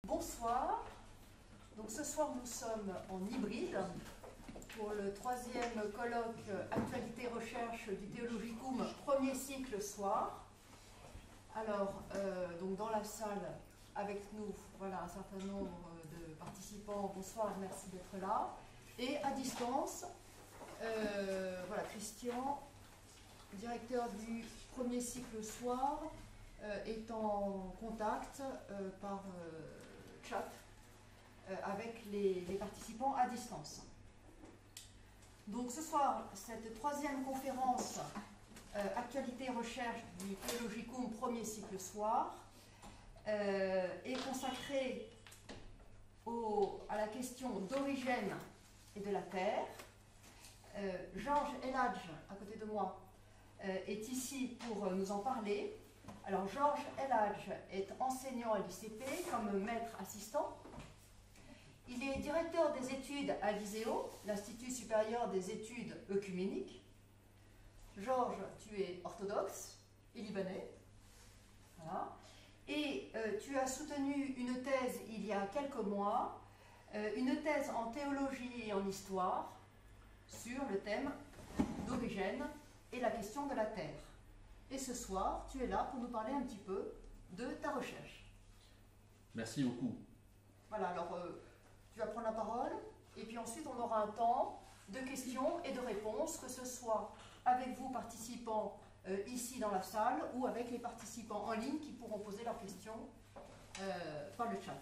Bonsoir. Donc ce soir nous sommes en hybride pour le troisième colloque Actualité Recherche du Theologicum, premier cycle soir. Alors, donc dans la salle avec nous, voilà un certain nombre de participants. Bonsoir, merci d'être là. Et à distance, voilà Christian, directeur du premier cycle soir, est en contact par chat avec les participants à distance. Donc ce soir, cette troisième conférence Actualité Recherche du Theologicum premier cycle soir est consacrée à la question d'Origène et de la Terre. Georges Elhadj, à côté de moi, est ici pour nous en parler. Alors Georges Elhadj est enseignant à l'ICP comme maître assistant. Il est directeur des études à l'ISEO, l'Institut supérieur des études œcuméniques. Georges, tu es orthodoxe et libanais. Voilà. Et tu as soutenu une thèse il y a quelques mois, une thèse en théologie et en histoire sur le thème d'Origène et la question de la Terre. Et ce soir, tu es là pour nous parler un petit peu de ta recherche. Merci beaucoup. Voilà, alors tu vas prendre la parole, et puis ensuite on aura un temps de questions et de réponses, que ce soit avec vous participants ici dans la salle, ou avec les participants en ligne qui pourront poser leurs questions par le chat.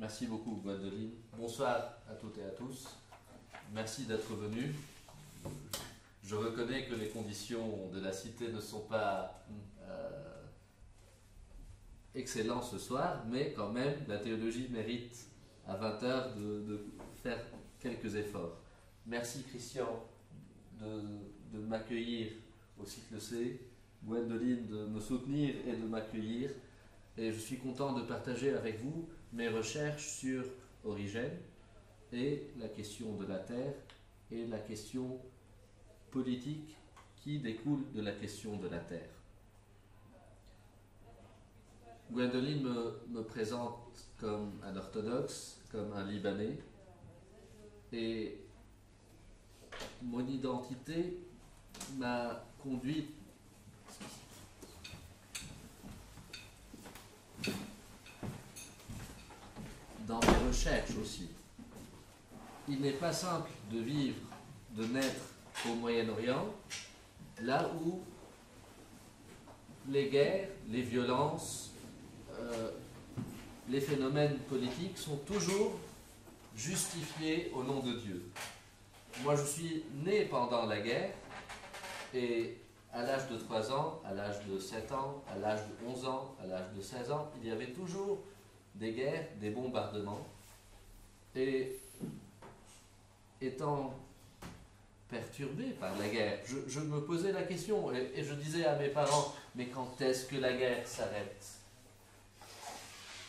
Merci beaucoup, Gwendoline. Bonsoir à toutes et à tous. Merci d'être venus. Je reconnais que les conditions de la cité ne sont pas excellentes ce soir, mais quand même, la théologie mérite à 20h de faire quelques efforts. Merci Christian de m'accueillir au cycle C, Gwendoline de me soutenir et de m'accueillir, et je suis content de partager avec vous mes recherches sur Origène et la question de la Terre et la question politique qui découle de la question de la Terre. Gwendoline me présente comme un orthodoxe, comme un Libanais, et mon identité m'a conduit dans mes recherches aussi. Il n'est pas simple de vivre, de naître au Moyen-Orient, là où les guerres, les violences, les phénomènes politiques sont toujours justifiés au nom de Dieu. Moi, je suis né pendant la guerre, et à l'âge de 3 ans, à l'âge de 7 ans, à l'âge de 11 ans, à l'âge de 16 ans, il y avait toujours des guerres, des bombardements. Et étant perturbé par la guerre, je me posais la question, et je disais à mes parents, mais quand est-ce que la guerre s'arrête?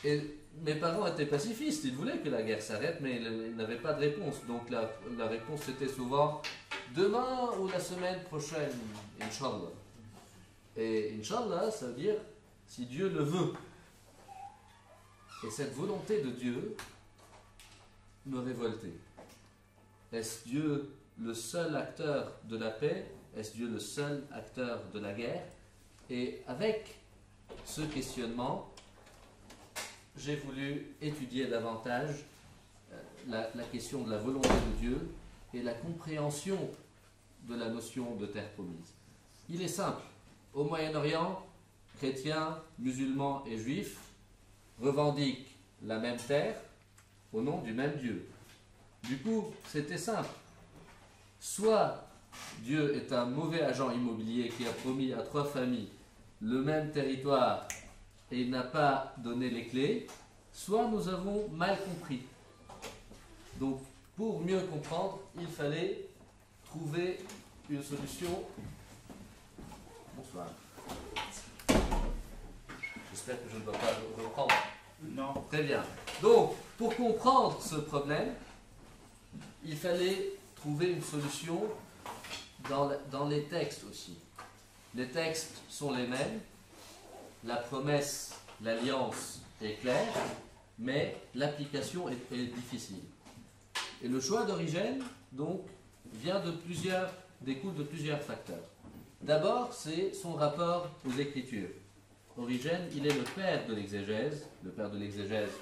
Et mes parents étaient pacifistes, ils voulaient que la guerre s'arrête, mais ils n'avaient pas de réponse. Donc la réponse était souvent demain ou la semaine prochaine, Inch'Allah. Et Inch'Allah, ça veut dire si Dieu le veut. Et cette volonté de Dieu me révoltait. Est-ce Dieu le seul acteur de la paix? Est-ce Dieu le seul acteur de la guerre? Et avec ce questionnement, j'ai voulu étudier davantage la question de la volonté de Dieu et la compréhension de la notion de terre promise. Il est simple. Au Moyen-Orient, chrétiens, musulmans et juifs revendiquent la même terre au nom du même Dieu. Du coup, c'était simple. Soit Dieu est un mauvais agent immobilier qui a promis à 3 familles le même territoire et il n'a pas donné les clés, soit nous avons mal compris. Donc, pour mieux comprendre, il fallait trouver une solution. Bonsoir. J'espère que je ne dois pas reprendre. Non. Très bien. Donc, pour comprendre ce problème, il fallait trouver une solution dans les textes aussi. Les textes sont les mêmes. La promesse l'alliance est claire, mais l'application est difficile. Et le choix d'Origène, donc, découle de plusieurs facteurs. D'abord, c'est son rapport aux Écritures. Origène, il est le père de l'exégèse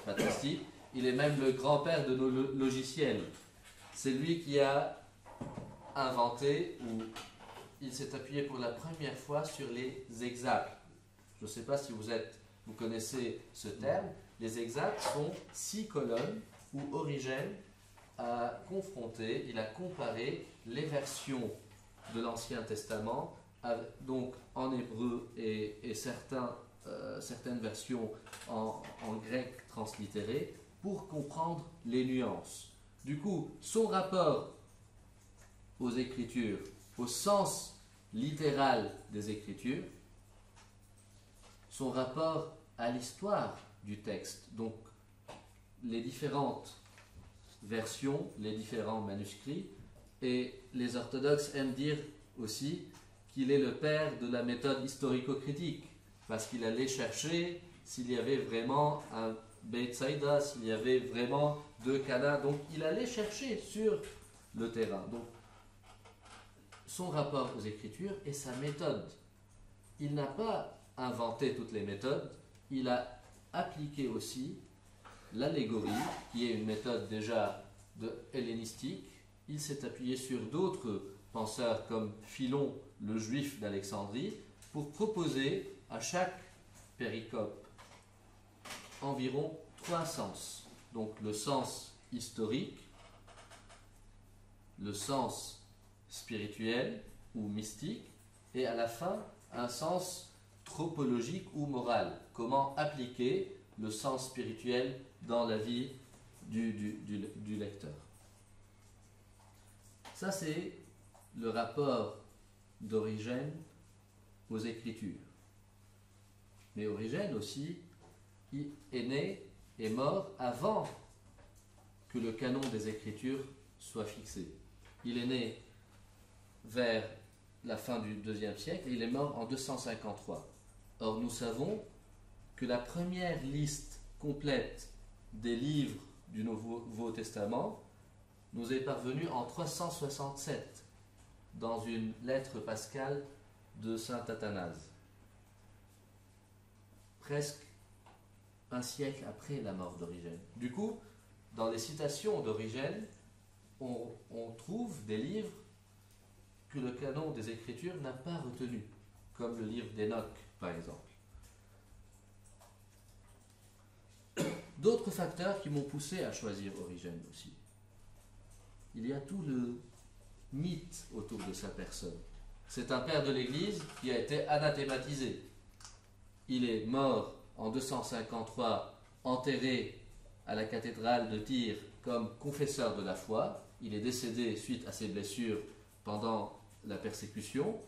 patristique, il est même le grand-père de nos logiciels. C'est lui qui a inventé, ou il s'est appuyé pour la première fois sur les hexacles. Je ne sais pas si vous connaissez ce terme. Les hexacles sont 6 colonnes où Origène a confronté, il a comparé les versions de l'Ancien Testament, donc en hébreu et certaines versions en grec translittéré, pour comprendre les nuances. Du coup, son rapport aux Écritures, au sens littéral des Écritures, son rapport à l'histoire du texte, donc les différentes versions, les différents manuscrits, et les orthodoxes aiment dire aussi qu'il est le père de la méthode historico-critique, parce qu'il allait chercher s'il y avait vraiment un Beit Saïda, s'il y avait vraiment 2 Cana, donc il allait chercher sur le terrain. Donc, son rapport aux Écritures et sa méthode. Il n'a pas inventé toutes les méthodes, il a appliqué aussi l'allégorie, qui est une méthode déjà hellénistique. Il s'est appuyé sur d'autres penseurs comme Philon, le juif d'Alexandrie, pour proposer à chaque péricope environ 3 sens. Donc le sens historique, le sens spirituel ou mystique, et à la fin un sens tropologique ou moral. Comment appliquer le sens spirituel dans la vie du lecteur. Ça, c'est le rapport d'Origène aux Écritures. Mais Origène aussi, il est né et mort avant que le canon des Écritures soit fixé. Il est né vers la fin du IIe siècle et il est mort en 253. Or, nous savons que la première liste complète des livres du Nouveau Testament nous est parvenue en 367 dans une lettre pascale de saint Athanase, presque un siècle après la mort d'Origène. Du coup, dans les citations d'Origène, on trouve des livres que le canon des Écritures n'a pas retenus, comme le livre d'Enoch, par exemple. D'autres facteurs qui m'ont poussé à choisir Origène aussi. Il y a tout le mythe autour de sa personne. C'est un père de l'Église qui a été anathématisé. Il est mort en 253, enterré à la cathédrale de Tyr comme confesseur de la foi. Il est décédé suite à ses blessures pendant la persécution.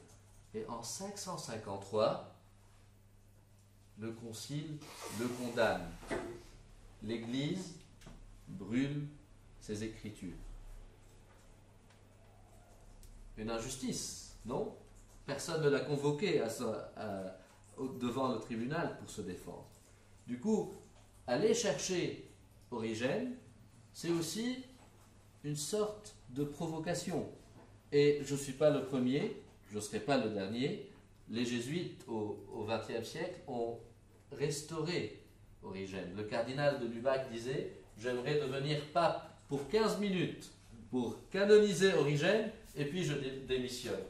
Et en 553, le concile le condamne. L'Église brûle ses écritures. Une injustice, non? Personne ne l'a convoqué devant le tribunal pour se défendre. Du coup, aller chercher Origène, c'est aussi une sorte de provocation. Et je ne suis pas le premier, je ne serai pas le dernier. Les jésuites au XXe siècle ont restauré Origène. Le cardinal de Lubac disait « J'aimerais devenir pape pour 15 minutes pour canoniser Origène et puis je démissionne. »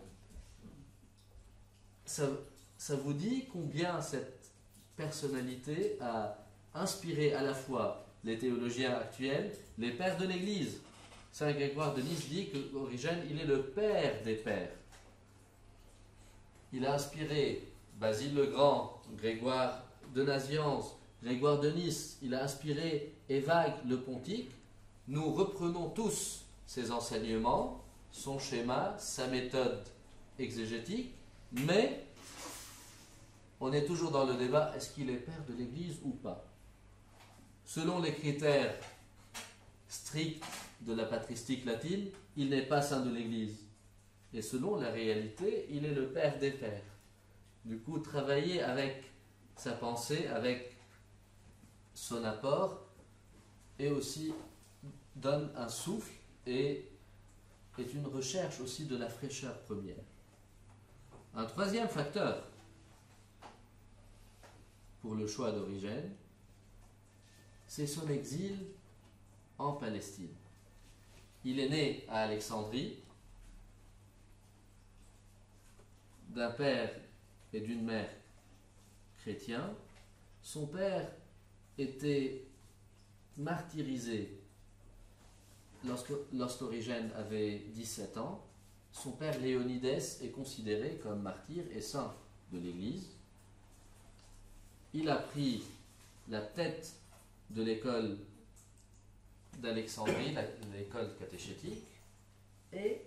Ça vous dit combien cette personnalité a inspiré à la fois les théologiens actuels, les pères de l'Église. Saint Grégoire de Nice dit que Origène, il est le père des pères. Il a inspiré Basile le Grand, Grégoire de Nazianze, Grégoire de Nice, il a inspiré Évagre le Pontique. Nous reprenons tous ses enseignements, son schéma, sa méthode exégétique, mais on est toujours dans le débat, est-ce qu'il est père de l'Église ou pas? Selon les critères stricts de la patristique latine, il n'est pas saint de l'Église. Et selon la réalité, il est le père des pères. Du coup, travailler avec sa pensée, avec son apport et aussi donne un souffle et est une recherche aussi de la fraîcheur première. Un troisième facteur pour le choix d'Origène, c'est son exil en Palestine. Il est né à Alexandrie, d'un père et d'une mère chrétiens. Son père était martyrisé lorsqu'Origène avait 17 ans. Son père Léonides est considéré comme martyr et saint de l'Église. Il a pris la tête de l'école d'Alexandrie, l'école catéchétique, et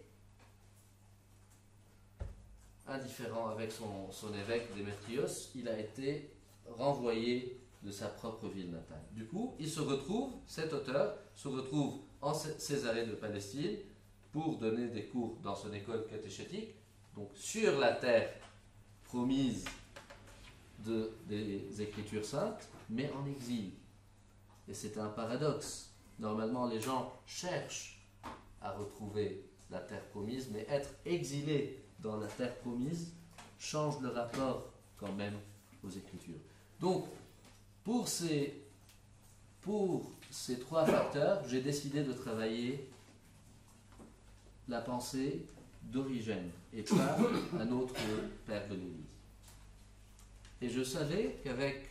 indifférent avec son évêque Démétrios, il a été renvoyé de sa propre ville natale. Du coup, cet auteur se retrouve en Césarée de Palestine pour donner des cours dans son école catéchétique, donc sur la terre promise des Écritures saintes, mais en exil. Et c'est un paradoxe. Normalement, les gens cherchent à retrouver la terre promise, mais être exilé dans la terre promise change le rapport quand même aux Écritures. Donc, pour ces trois facteurs, j'ai décidé de travailler la pensée d'Origène et pas un autre père de l'Église. Et je savais qu'avec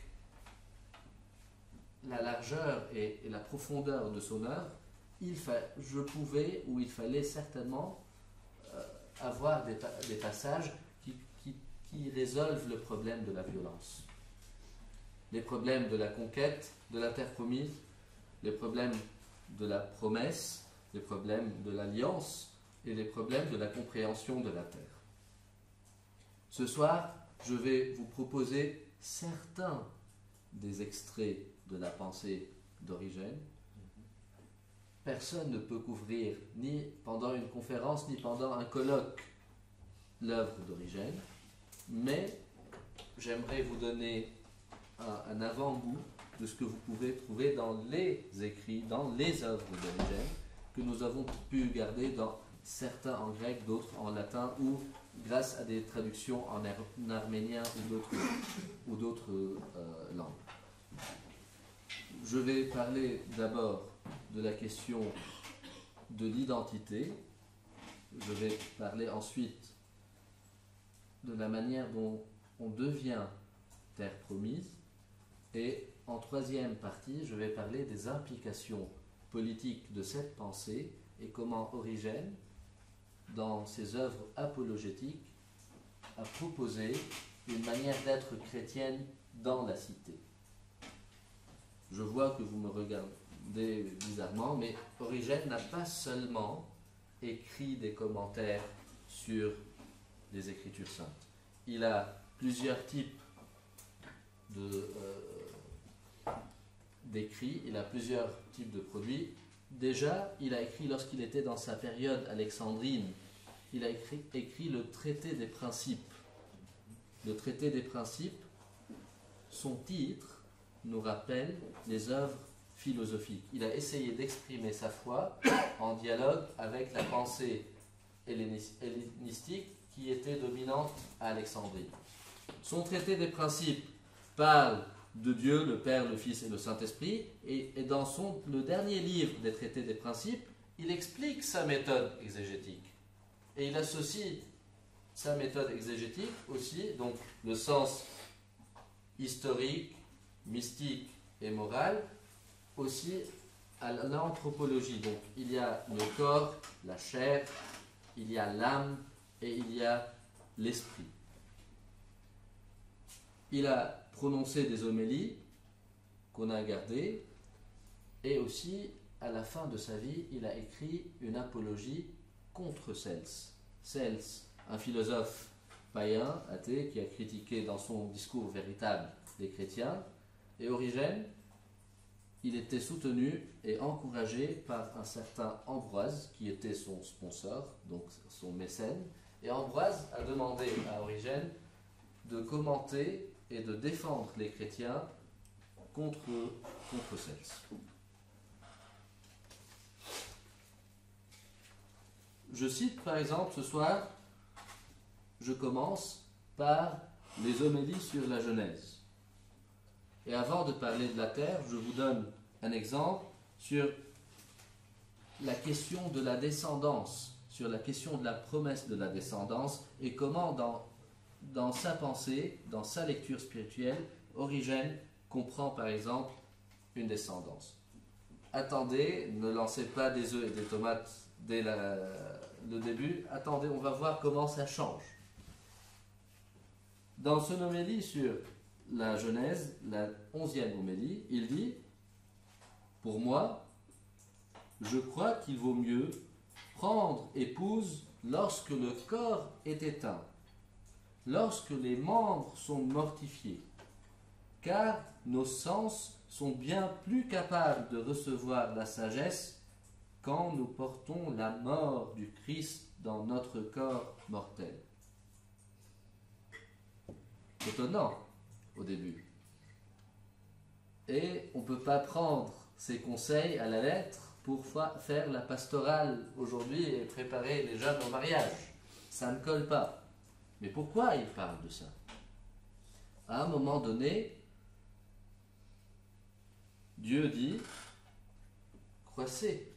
la largeur et la profondeur de son œuvre, il fallait certainement avoir des passages qui résolvent le problème de la violence. Les problèmes de la conquête de la terre promise, les problèmes de la promesse, les problèmes de l'alliance et les problèmes de la compréhension de la terre. Ce soir, je vais vous proposer certains des extraits de la pensée d'Origène. Personne ne peut couvrir, ni pendant une conférence, ni pendant un colloque, l'œuvre d'Origène, mais j'aimerais vous donner un avant-goût de ce que vous pouvez trouver dans les écrits, dans les œuvres d'Origène, que nous avons pu garder dans certains en grec, d'autres en latin, ou grâce à des traductions en arménien ou d'autres langues. Je vais parler d'abord de la question de l'identité. Je vais parler ensuite de la manière dont on devient terre promise. Et en troisième partie, je vais parler des implications politiques de cette pensée et comment Origène, dans ses œuvres apologétiques, a proposé une manière d'être chrétienne dans la cité. Je vois que vous me regardez bizarrement, mais Origène n'a pas seulement écrit des commentaires sur les Écritures saintes. Il a plusieurs types d'écrits, il a plusieurs types de produits. Déjà, il a écrit, lorsqu'il était dans sa période alexandrine, il a écrit le traité des principes. Le traité des principes, son titre nous rappelle les œuvres philosophiques. Il a essayé d'exprimer sa foi en dialogue avec la pensée hellénistique qui était dominante à Alexandrie. Son traité des principes parle de Dieu, le Père, le Fils et le Saint-Esprit, et dans le dernier livre des traités des principes, il explique sa méthode exégétique. Et il associe sa méthode exégétique aussi, donc le sens historique, mystique et moral, aussi à l'anthropologie. Donc il y a le corps, la chair, il y a l'âme et il y a l'esprit. Il a prononcé des homélies qu'on a gardées et aussi à la fin de sa vie, il a écrit une apologie contre Cels. Cels, un philosophe païen, athée, qui a critiqué dans son discours véritable les chrétiens, et Origène, il était soutenu et encouragé par un certain Ambroise, qui était son sponsor, donc son mécène, et Ambroise a demandé à Origène de commenter et de défendre les chrétiens contre celle-ci. Je cite par exemple ce soir, je commence par les homélies sur la Genèse. Et avant de parler de la terre, je vous donne un exemple sur la question de la descendance, sur la question de la promesse de la descendance et comment dans sa pensée, dans sa lecture spirituelle, Origène comprend par exemple une descendance. Attendez, ne lancez pas des œufs et des tomates dès le début. Attendez, on va voir comment ça change. Dans son homélie sur la Genèse, la 11e homélie, il dit « Pour moi, je crois qu'il vaut mieux prendre épouse lorsque le corps est éteint, lorsque les membres sont mortifiés, car nos sens sont bien plus capables de recevoir la sagesse quand nous portons la mort du Christ dans notre corps mortel. » Étonnant au début. Et on ne peut pas prendre ces conseils à la lettre pour faire la pastorale aujourd'hui et préparer les jeunes au mariage. Ça ne colle pas. Mais pourquoi il parle de ça? À un moment donné, Dieu dit « Croissez,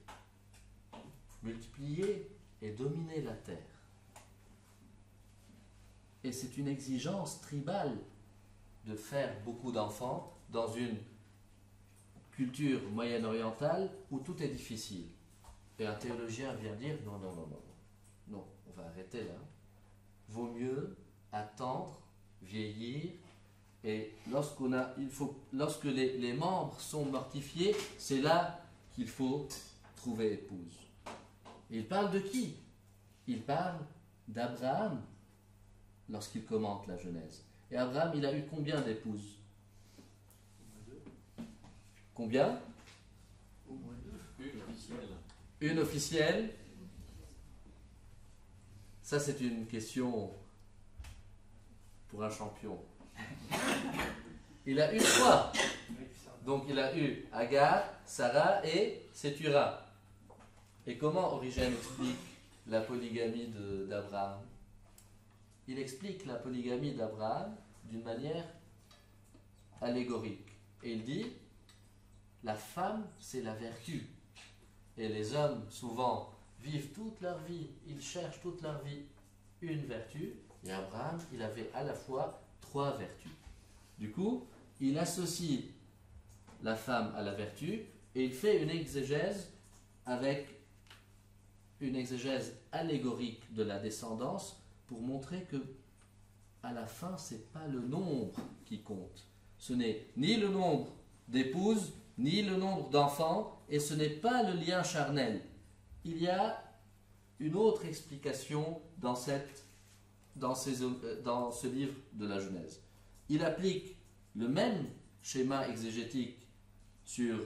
multipliez et dominez la terre. » Et c'est une exigence tribale de faire beaucoup d'enfants dans une culture moyen-orientale où tout est difficile. Et un théologien vient dire non, non, non, non, non, on va arrêter là. Vaut mieux attendre, vieillir, et lorsque les membres sont mortifiés, c'est là qu'il faut trouver épouse. Et il parle de qui? Il parle d'Abraham lorsqu'il commente la Genèse. Et Abraham, il a eu combien d'épouses? Combien? Au moins deux. Une officielle. Une officielle. Ça, c'est une question pour un champion. Il a eu 3. Donc, il a eu Agar, Sarah et Sétura. Et comment Origène explique la polygamie d'Abraham? Il explique la polygamie d'Abraham d'une manière allégorique. Et il dit, la femme, c'est la vertu. Et les hommes, souvent, vivent toute leur vie, ils cherchent toute leur vie une vertu. Et Abraham, il avait à la fois 3 vertus. Du coup, il associe la femme à la vertu et il fait une exégèse avec une exégèse allégorique de la descendance pour montrer que à la fin, ce n'est pas le nombre qui compte. Ce n'est ni le nombre d'épouses, ni le nombre d'enfants, et ce n'est pas le lien charnel. Il y a une autre explication dans ce livre de la Genèse. Il applique le même schéma exégétique sur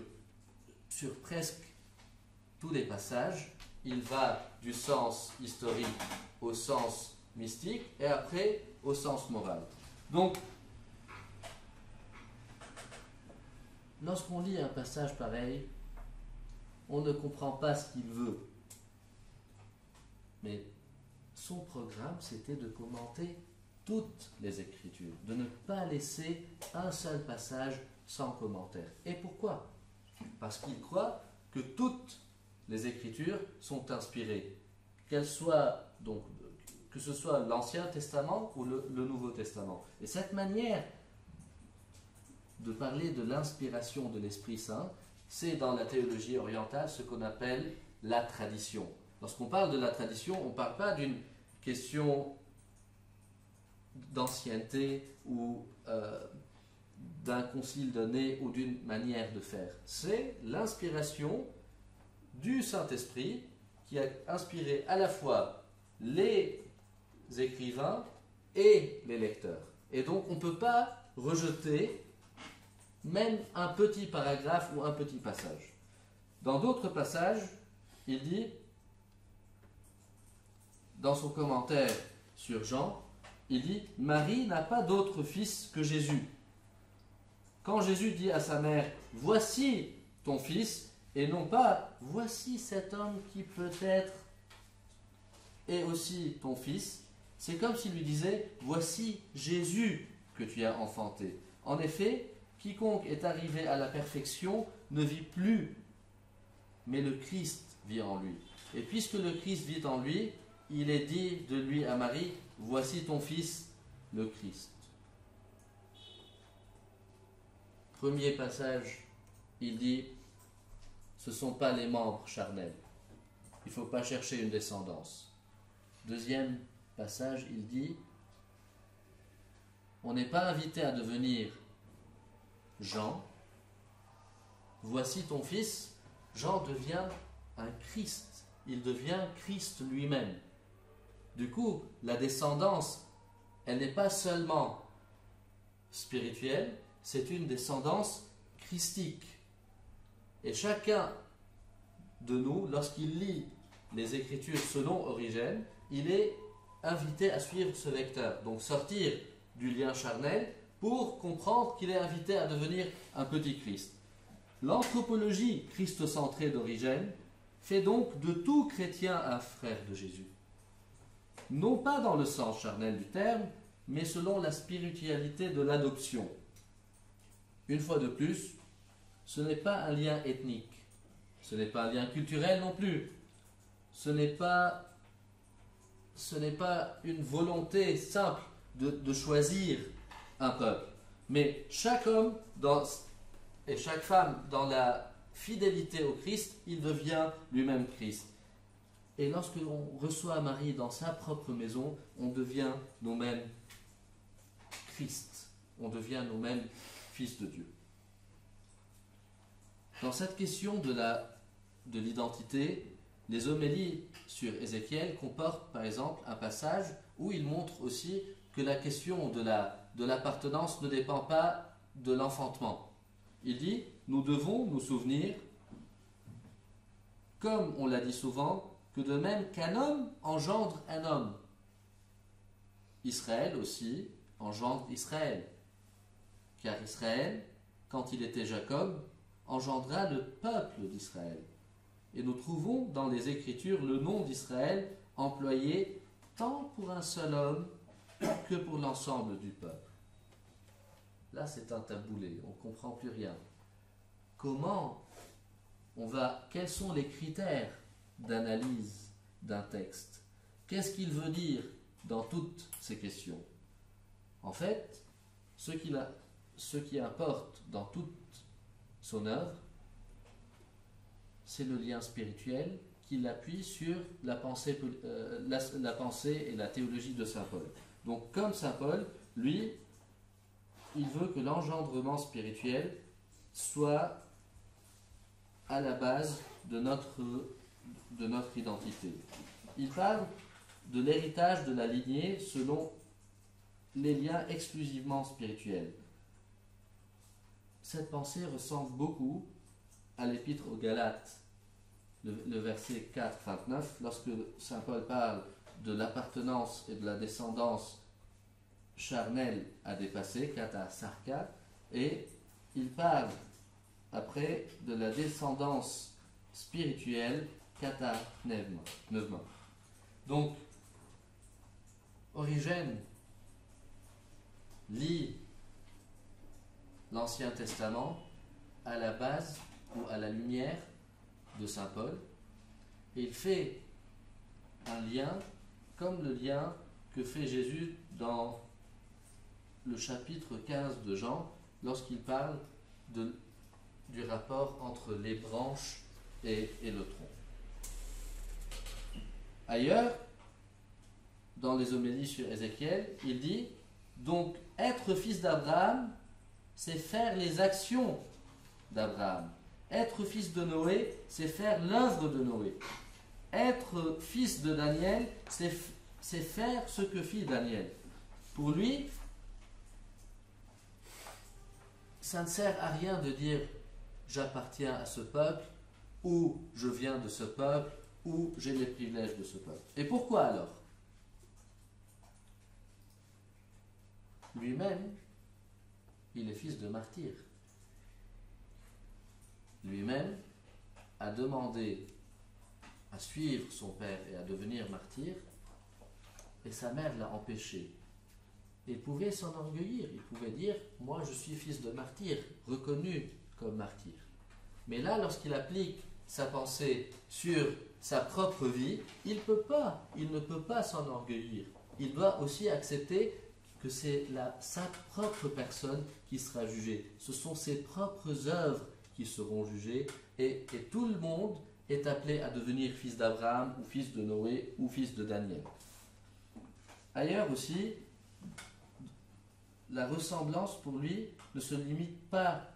presque tous les passages. Il va du sens historique au sens mystique et après au sens moral. Donc, lorsqu'on lit un passage pareil, on ne comprend pas ce qu'il veut. Mais son programme, c'était de commenter toutes les Écritures, de ne pas laisser un seul passage sans commentaire. Et pourquoi? Parce qu'il croit que toutes les Écritures sont inspirées, qu'elles soient donc que ce soit l'Ancien Testament ou le Nouveau Testament. Et cette manière de parler de l'inspiration de l'Esprit Saint, c'est dans la théologie orientale ce qu'on appelle la tradition. Lorsqu'on parle de la tradition, on ne parle pas d'une question d'ancienneté ou d'un concile donné ou d'une manière de faire. C'est l'inspiration du Saint-Esprit qui a inspiré à la fois les écrivains et les lecteurs. Et donc on ne peut pas rejeter même un petit paragraphe ou un petit passage. Dans d'autres passages, il dit, dans son commentaire sur Jean, il dit « Marie n'a pas d'autre fils que Jésus. quand Jésus dit à sa mère, voici ton fils, et non pas, voici cet homme qui peut-être est aussi ton fils, c'est comme s'il lui disait, voici Jésus que tu as enfanté. En effet, quiconque est arrivé à la perfection ne vit plus, mais le Christ vit en lui. Et puisque le Christ vit en lui, il est dit de lui à Marie, voici ton fils, le Christ. Premier passage, il dit, ce ne sont pas les membres charnels. Il ne faut pas chercher une descendance. Deuxième passage, il dit, on n'est pas invité à devenir Jean. Voici ton fils. Jean devient un Christ. Il devient Christ lui-même. Du coup, la descendance, elle n'est pas seulement spirituelle, c'est une descendance christique. Et chacun de nous, lorsqu'il lit les Écritures selon Origène, il est invité à suivre ce vecteur. Donc sortir du lien charnel pour comprendre qu'il est invité à devenir un petit Christ. L'anthropologie christocentrée d'Origène fait donc de tout chrétien un frère de Jésus. Non pas dans le sens charnel du terme, mais selon la spiritualité de l'adoption. Une fois de plus, ce n'est pas un lien ethnique, ce n'est pas un lien culturel non plus, ce n'est pas une volonté simple de choisir un peuple, mais chaque homme et chaque femme dans la fidélité au Christ, il devient lui-même Christ. Et lorsque l'on reçoit Marie dans sa propre maison, on devient nous-mêmes Christ, on devient nous-mêmes fils de Dieu. Dans cette question de l'identité, les homélies sur Ézéchiel comportent par exemple un passage où il montre aussi que la question de l'appartenance ne dépend pas de l'enfantement. Il dit, nous devons nous souvenir, comme on l'a dit souvent, que de même qu'un homme engendre un homme, Israël aussi engendre Israël. Car Israël, quand il était Jacob, engendra le peuple d'Israël. Et nous trouvons dans les Écritures le nom d'Israël employé tant pour un seul homme que pour l'ensemble du peuple. Là, c'est un taboulé, on ne comprend plus rien. Quels sont les critères d'analyse d'un texte? Qu'est-ce qu'il veut dire dans toutes ces questions? En fait, ce qui importe dans toute son œuvre, c'est le lien spirituel qui l'appuie sur la pensée et la théologie de saint Paul. Donc, comme saint Paul, lui, il veut que l'engendrement spirituel soit à la base de notre identité. Il parle de l'héritage de la lignée selon les liens exclusivement spirituels. Cette pensée ressemble beaucoup à l'épître aux Galates, le verset 4-29, lorsque saint Paul parle de l'appartenance et de la descendance charnelle à dépasser, kata sarka, et il parle après de la descendance spirituelle, kata pneuma. Donc, Origène lit l'Ancien Testament à la base ou à la lumière de saint Paul, et il fait un lien comme le lien que fait Jésus dans le chapitre 15 de Jean, lorsqu'il parle du rapport entre les branches et le tronc. Ailleurs, dans les homélies sur Ézéchiel, il dit, donc être fils d'Abraham, c'est faire les actions d'Abraham. Être fils de Noé, c'est faire l'œuvre de Noé. Être fils de Daniel, c'est faire ce que fit Daniel. Pour lui, ça ne sert à rien de dire j'appartiens à ce peuple, ou je viens de ce peuple, ou j'ai les privilèges de ce peuple. Et pourquoi alors? Lui-même, il est fils de martyr. lui-même a demandé à suivre son père et à devenir martyr, et sa mère l'a empêché. Il pouvait s'enorgueillir, il pouvait dire « Moi, je suis fils de martyr, reconnu comme martyr. » Mais là, lorsqu'il applique sa pensée sur sa propre vie, il ne peut pas s'enorgueillir. Il doit aussi accepter que c'est sa propre personne qui sera jugée. Ce sont ses propres œuvres qui seront jugées, et tout le monde est appelé à devenir fils d'Abraham, ou fils de Noé, ou fils de Daniel. Ailleurs aussi, la ressemblance pour lui ne se limite pas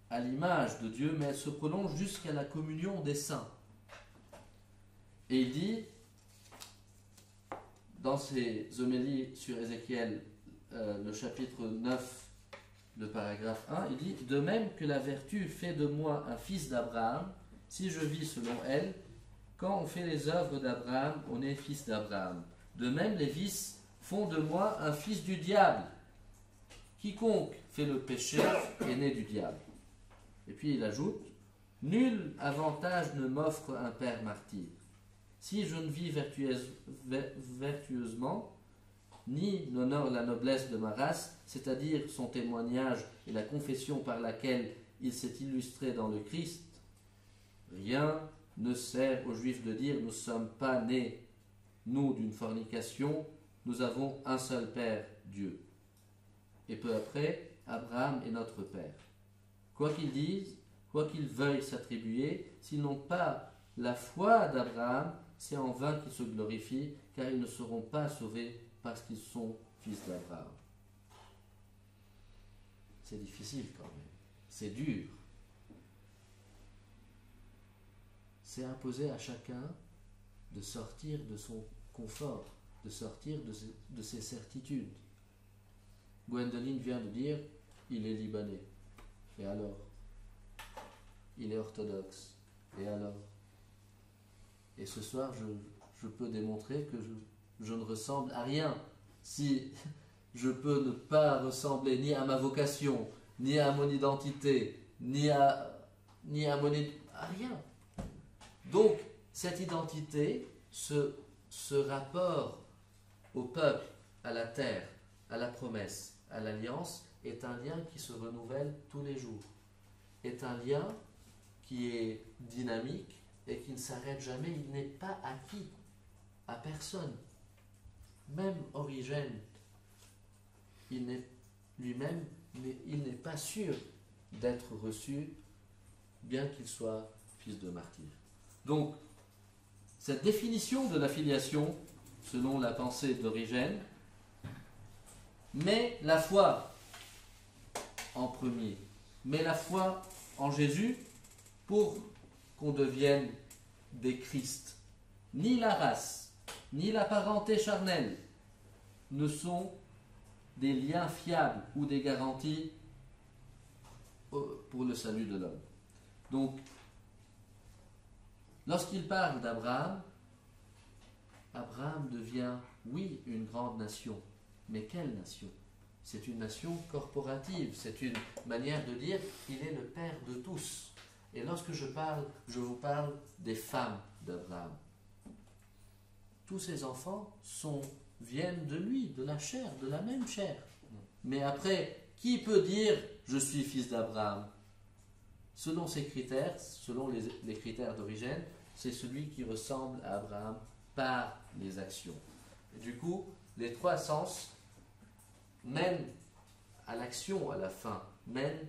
à l'image de Dieu, mais elle se prolonge jusqu'à la communion des saints. Et il dit, dans ses homélies sur Ézéchiel, le chapitre 9, le paragraphe 1, il dit « De même que la vertu fait de moi un fils d'Abraham, si je vis selon elle, quand on fait les œuvres d'Abraham, on est fils d'Abraham. De même, les vices font de moi un fils du diable. Quiconque fait le péché est né du diable. » Et puis il ajoute « Nul avantage ne m'offre un père martyr. Si je ne vis vertueusement, ni n'honore la noblesse de ma race, c'est-à-dire son témoignage et la confession par laquelle il s'est illustré dans le Christ, rien ne sert aux Juifs de dire « Nous ne sommes pas nés, nous, d'une fornication, nous avons un seul Père, Dieu. » Et peu après, Abraham est notre Père. Quoi qu'ils disent, quoi qu'ils veuillent s'attribuer, s'ils n'ont pas la foi d'Abraham, c'est en vain qu'ils se glorifient, car ils ne seront pas sauvés parce qu'ils sont fils d'Abraham. C'est difficile quand même, c'est dur. C'est imposé à chacun de sortir de son confort, de sortir de ses certitudes. Gwendoline vient de dire, il est libanais. Et alors? Il est orthodoxe. Et alors? Et ce soir, je peux démontrer que je ne ressemble à rien. Si je peux ne pas ressembler ni à ma vocation, ni à mon identité, ni à rien. Donc, cette identité, ce rapport au peuple, à la terre, à la promesse, à l'alliance, est un lien qui se renouvelle tous les jours. Est un lien qui est dynamique et qui ne s'arrête jamais. Il n'est pas acquis à personne. Même Origène, lui-même, il n'est pas sûr d'être reçu, bien qu'il soit fils de martyr. Donc, cette définition de la filiation, selon la pensée d'Origène, met la foi en premier, met la foi en Jésus pour qu'on devienne des Christ. Ni la race, ni la parenté charnelle ne sont des liens fiables ou des garanties pour le salut de l'homme. Donc, lorsqu'il parle d'Abraham, Abraham devient, oui, une grande nation. Mais quelle nation? C'est une nation corporative, c'est une manière de dire qu'il est le père de tous. Et lorsque je vous parle des femmes d'Abraham. Tous ces enfants viennent de lui, de la chair, de la même chair. Mais après, qui peut dire « je suis fils d'Abraham » ? Selon ces critères, selon les critères d'Origène, c'est celui qui ressemble à Abraham par les actions. Et du coup, les trois sens mènent à l'action à la fin, mènent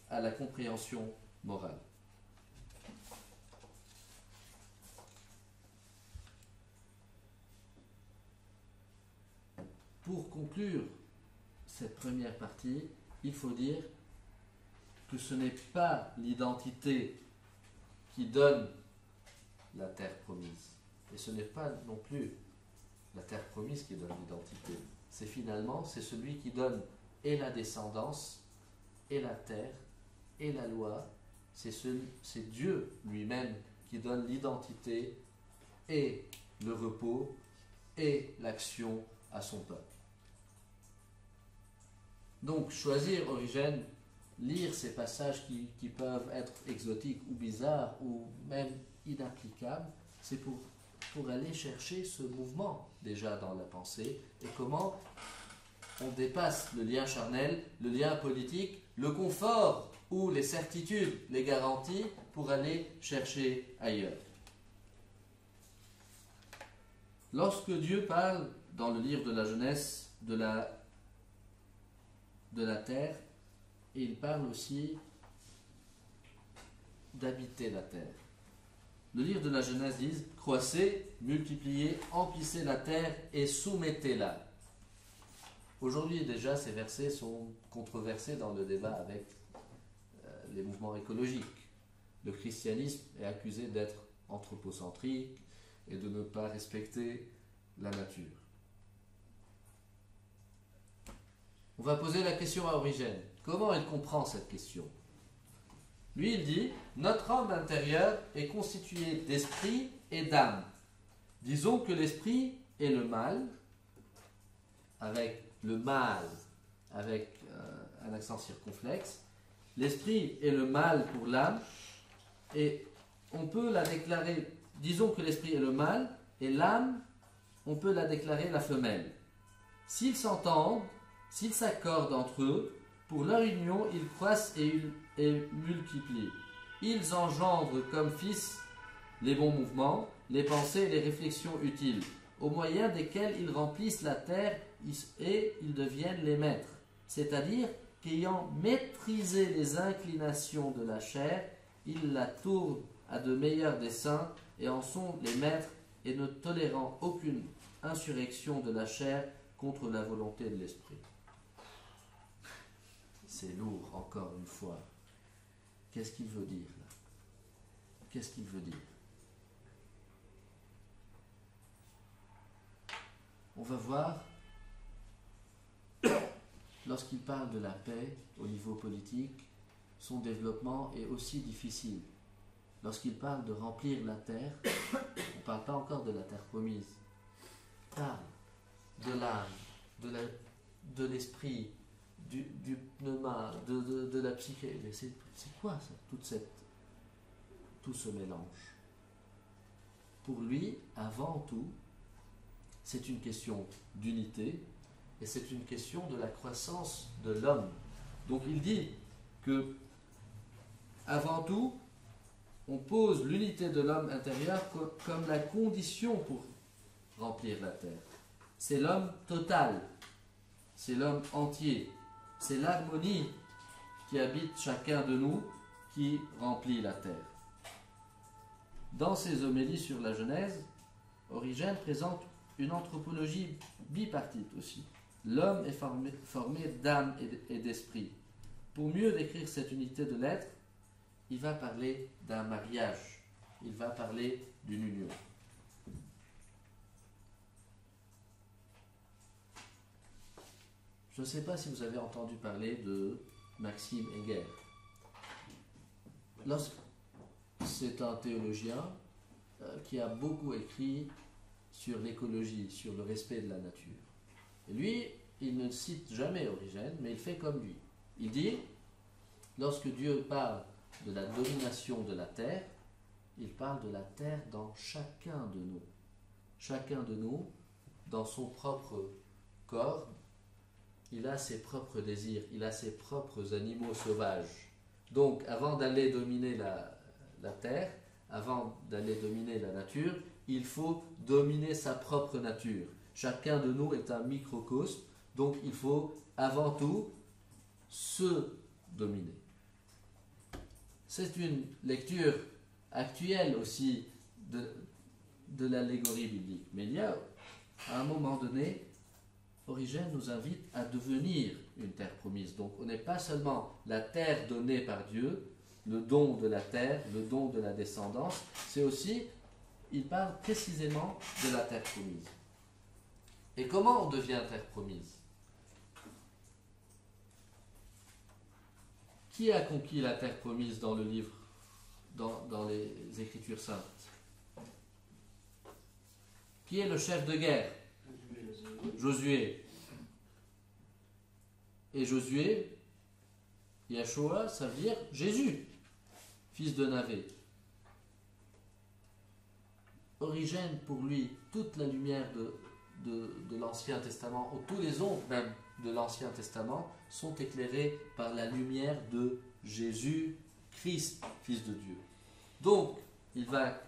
à la compréhension morale. Pour conclure cette première partie, il faut dire que ce n'est pas l'identité qui donne la terre promise. Et ce n'est pas non plus la terre promise qui donne l'identité. C'est celui qui donne et la descendance, et la terre, et la loi. C'est Dieu lui-même qui donne l'identité et le repos et l'action à son peuple. Donc, choisir Origène lire ces passages qui peuvent être exotiques ou bizarres ou même inapplicables, c'est pour aller chercher ce mouvement déjà dans la pensée et comment on dépasse le lien charnel, le lien politique, le confort ou les certitudes, les garanties pour aller chercher ailleurs. Lorsque Dieu parle dans le livre de la Genèse de la terre, il parle aussi d'habiter la terre. Le livre de la Genèse dit « Croissez, multipliez, emplissez la terre et soumettez-la ». Aujourd'hui déjà, ces versets sont controversés dans le débat avec les mouvements écologiques. Le christianisme est accusé d'être anthropocentrique et de ne pas respecter la nature. On va poser la question à Origène. Comment il comprend cette question? Lui, il dit, notre homme intérieur est constitué d'esprit et d'âme. Disons que l'esprit est le mal, avec le mal, avec un accent circonflexe. L'esprit est le mâle pour l'âme, et on peut la déclarer, disons que l'esprit est le mâle, et l'âme, on peut la déclarer la femelle. S'ils s'entendent, s'ils s'accordent entre eux, pour leur union, ils croissent et multiplient. Ils engendrent comme fils les bons mouvements, les pensées et les réflexions utiles, au moyen desquels ils remplissent la terre et ils deviennent les maîtres. C'est-à-dire qu'ayant maîtrisé les inclinations de la chair, ils la tournent à de meilleurs desseins et en sont les maîtres et ne tolérant aucune insurrection de la chair contre la volonté de l'esprit. C'est lourd, encore une fois. Qu'est-ce qu'il veut dire là? Qu'est-ce qu'il veut dire? On va voir, lorsqu'il parle de la paix au niveau politique, son développement est aussi difficile. Lorsqu'il parle de remplir la terre, on ne parle pas encore de la terre promise. Il parle de l'âme, de l'esprit, du pneuma, de la psyché. Mais c'est quoi ça, tout ce mélange? Pour lui, avant tout, c'est une question d'unité et c'est une question de la croissance de l'homme. Donc il dit que, avant tout, on pose l'unité de l'homme intérieur comme la condition pour remplir la terre. C'est l'homme total, c'est l'homme entier, c'est l'harmonie qui habite chacun de nous qui remplit la terre. Dans ses homélies sur la Genèse, Origène présente une anthropologie bipartite aussi. L'homme est formé d'âme et d'esprit. Pour mieux décrire cette unité de l'être, il va parler d'un mariage, il va parler d'une union. Je ne sais pas si vous avez entendu parler de Maxime Heger. C'est un théologien qui a beaucoup écrit sur l'écologie, sur le respect de la nature. Et lui, il ne cite jamais Origène, mais il fait comme lui. Il dit, lorsque Dieu parle de la domination de la terre, il parle de la terre dans chacun de nous. Chacun de nous, dans son propre corps, il a ses propres désirs, il a ses propres animaux sauvages. Donc, avant d'aller dominer la terre, avant d'aller dominer la nature, il faut dominer sa propre nature. Chacun de nous est un microcosme, donc il faut avant tout se dominer. C'est une lecture actuelle aussi de l'allégorie biblique. Mais il y a, à un moment donné, Origène nous invite à devenir une terre promise. Donc on n'est pas seulement la terre donnée par Dieu, le don de la terre, le don de la descendance, c'est aussi, il parle précisément de la terre promise. Et comment on devient terre promise? Qui a conquis la terre promise dans le livre, dans les Écritures saintes? Qui est le chef de guerre? Josué. Et Josué Yeshua, ça veut dire Jésus, fils de Navé. Origène, pour lui, toute la lumière de l'Ancien Testament, ou tous les ombres même de l'Ancien Testament, sont éclairés par la lumière de Jésus, Christ, fils de Dieu. Donc, il va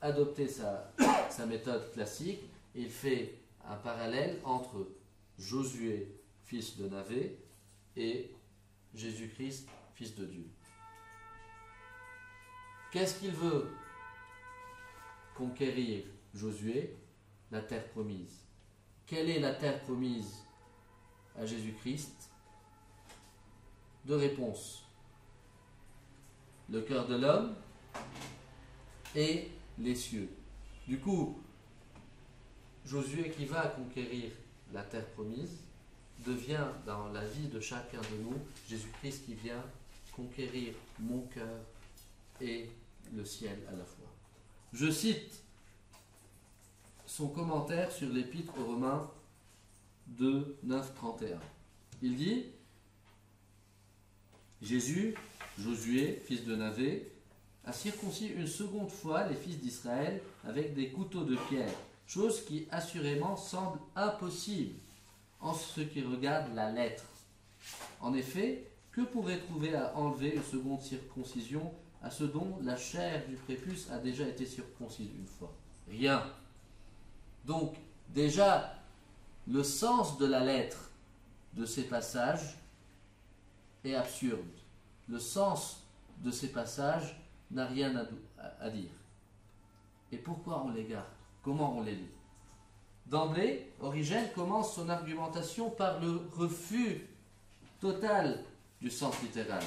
adopter sa méthode classique. Il fait un parallèle entre Josué, fils de Navé, et Jésus-Christ, fils de Dieu. Qu'est-ce qu'il veut conquérir, Josué? La terre promise. Quelle est la terre promise à Jésus-Christ? Deux réponses. Le cœur de l'homme et les cieux. Du coup, Josué qui va conquérir la terre promise devient dans la vie de chacun de nous Jésus-Christ qui vient conquérir mon cœur et le ciel à la fois. Je cite son commentaire sur l'Épître aux Romains 2, 9, 31. Il dit: Jésus, Josué, fils de Navé, a circoncis une seconde fois les fils d'Israël avec des couteaux de pierre, chose qui assurément semble impossible en ce qui regarde la lettre. En effet, que pourrait trouver à enlever une seconde circoncision à ce dont la chair du prépuce a déjà été circoncise une fois? Rien. Donc, déjà, le sens de la lettre de ces passages est absurde. Le sens de ces passages n'a rien à dire. Et pourquoi on les garde? Comment on les lit? D'emblée, Origène commence son argumentation par le refus total du sens littéral.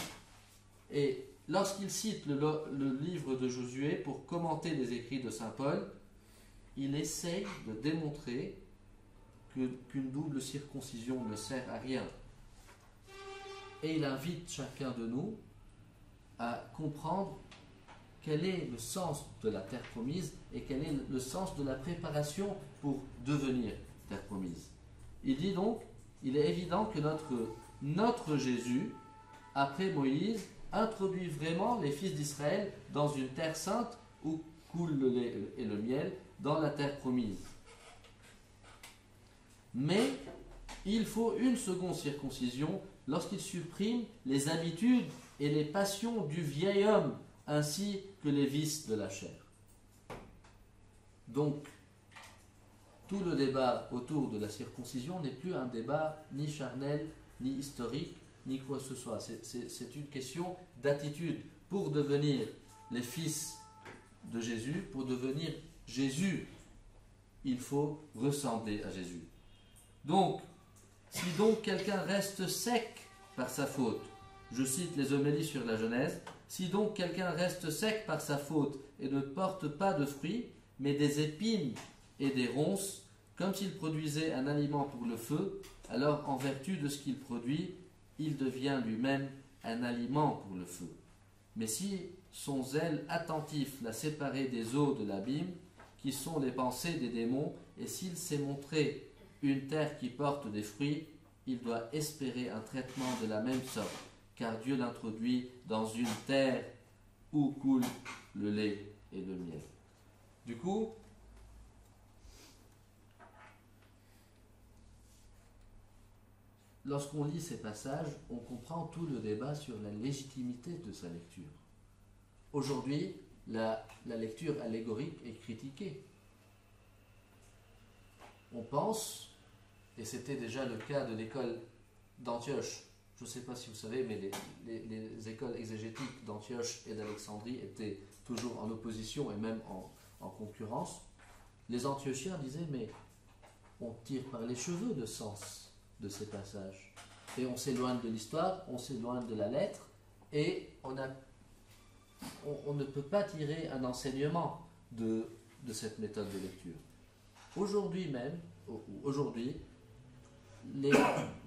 Et lorsqu'il cite le livre de Josué pour commenter les écrits de saint Paul, il essaye de démontrer qu'une double circoncision ne sert à rien. Et il invite chacun de nous à comprendre quel est le sens de la terre promise et quel est le sens de la préparation pour devenir terre promise. Il dit donc, il est évident que notre Jésus, après Moïse, introduit vraiment les fils d'Israël dans une terre sainte où coule le lait et le miel, dans la terre promise. Mais il faut une seconde circoncision lorsqu'il supprime les habitudes et les passions du vieil homme ainsi que les vices de la chair. Donc, tout le débat autour de la circoncision n'est plus un débat ni charnel, ni historique, ni quoi que ce soit. C'est une question d'attitude. Pour devenir les fils de Jésus, pour devenir Jésus, il faut ressembler à Jésus. Donc, si donc quelqu'un reste sec par sa faute, je cite les homélies sur la Genèse, si donc quelqu'un reste sec par sa faute et ne porte pas de fruits, mais des épines et des ronces, comme s'il produisait un aliment pour le feu, alors en vertu de ce qu'il produit, il devient lui-même un aliment pour le feu. Mais si son zèle attentif l'a séparé des eaux de l'abîme, qui sont les pensées des démons, et s'il s'est montré une terre qui porte des fruits, il doit espérer un traitement de la même sorte, car Dieu l'introduit dans une terre où coule le lait et le miel. Du coup, lorsqu'on lit ces passages, on comprend tout le débat sur la légitimité de sa lecture. Aujourd'hui, la lecture allégorique est critiquée. On pense, et c'était déjà le cas de l'école d'Antioche, je ne sais pas si vous savez, mais les écoles exégétiques d'Antioche et d'Alexandrie étaient toujours en opposition et même en concurrence. Les Antiochiens disaient, mais on tire par les cheveux le sens de ces passages. Et on s'éloigne de l'histoire, on s'éloigne de la lettre, et on ne peut pas tirer un enseignement de cette méthode de lecture. Aujourd'hui même,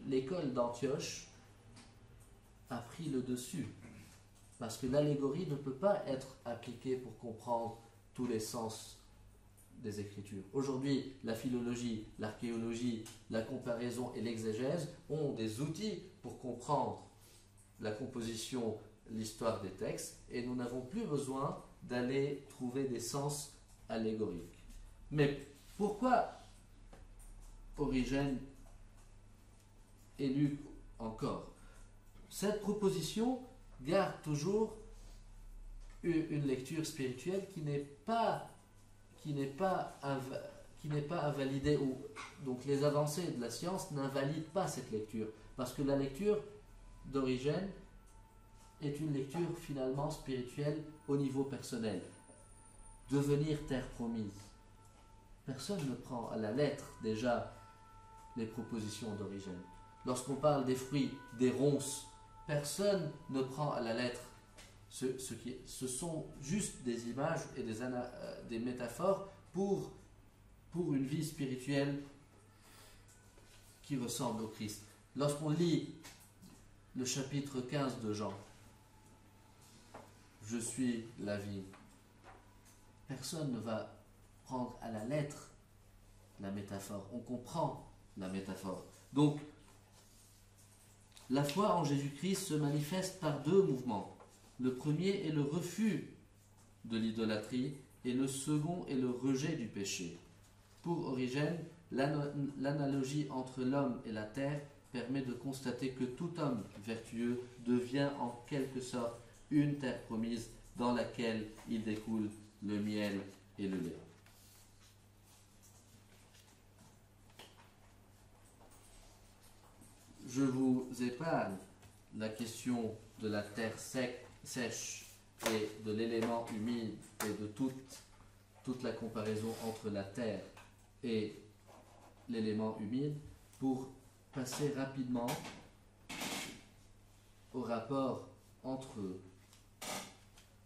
l'école d'Antioche a pris le dessus, parce que l'allégorie ne peut pas être appliquée pour comprendre tous les sens des Écritures. Aujourd'hui, la philologie, l'archéologie, la comparaison et l'exégèse ont des outils pour comprendre la composition, l'histoire des textes, et nous n'avons plus besoin d'aller trouver des sens allégoriques. Mais pourquoi Origène est lu encore? Cette proposition garde toujours une lecture spirituelle qui n'est pas invalidée, ou donc les avancées de la science n'invalident pas cette lecture, parce que la lecture d'Origène est une lecture finalement spirituelle au niveau personnel. Devenir terre promise. Personne ne prend à la lettre déjà les propositions d'Origène. Lorsqu'on parle des fruits, des ronces, personne ne prend à la lettre ce sont juste des images et des métaphores pour une vie spirituelle qui ressemble au Christ. Lorsqu'on lit le chapitre 15 de Jean, je suis la vie, personne ne va prendre à la lettre la métaphore. On comprend la métaphore. Donc, la foi en Jésus-Christ se manifeste par deux mouvements. Le premier est le refus de l'idolâtrie et le second est le rejet du péché. Pour Origène, l'analogie entre l'homme et la terre permet de constater que tout homme vertueux devient en quelque sorte une terre promise dans laquelle il découle le miel et le lait. Je vous épargne la question de la terre sèche et de l'élément humide et de toute la comparaison entre la terre et l'élément humide pour passer rapidement au rapport entre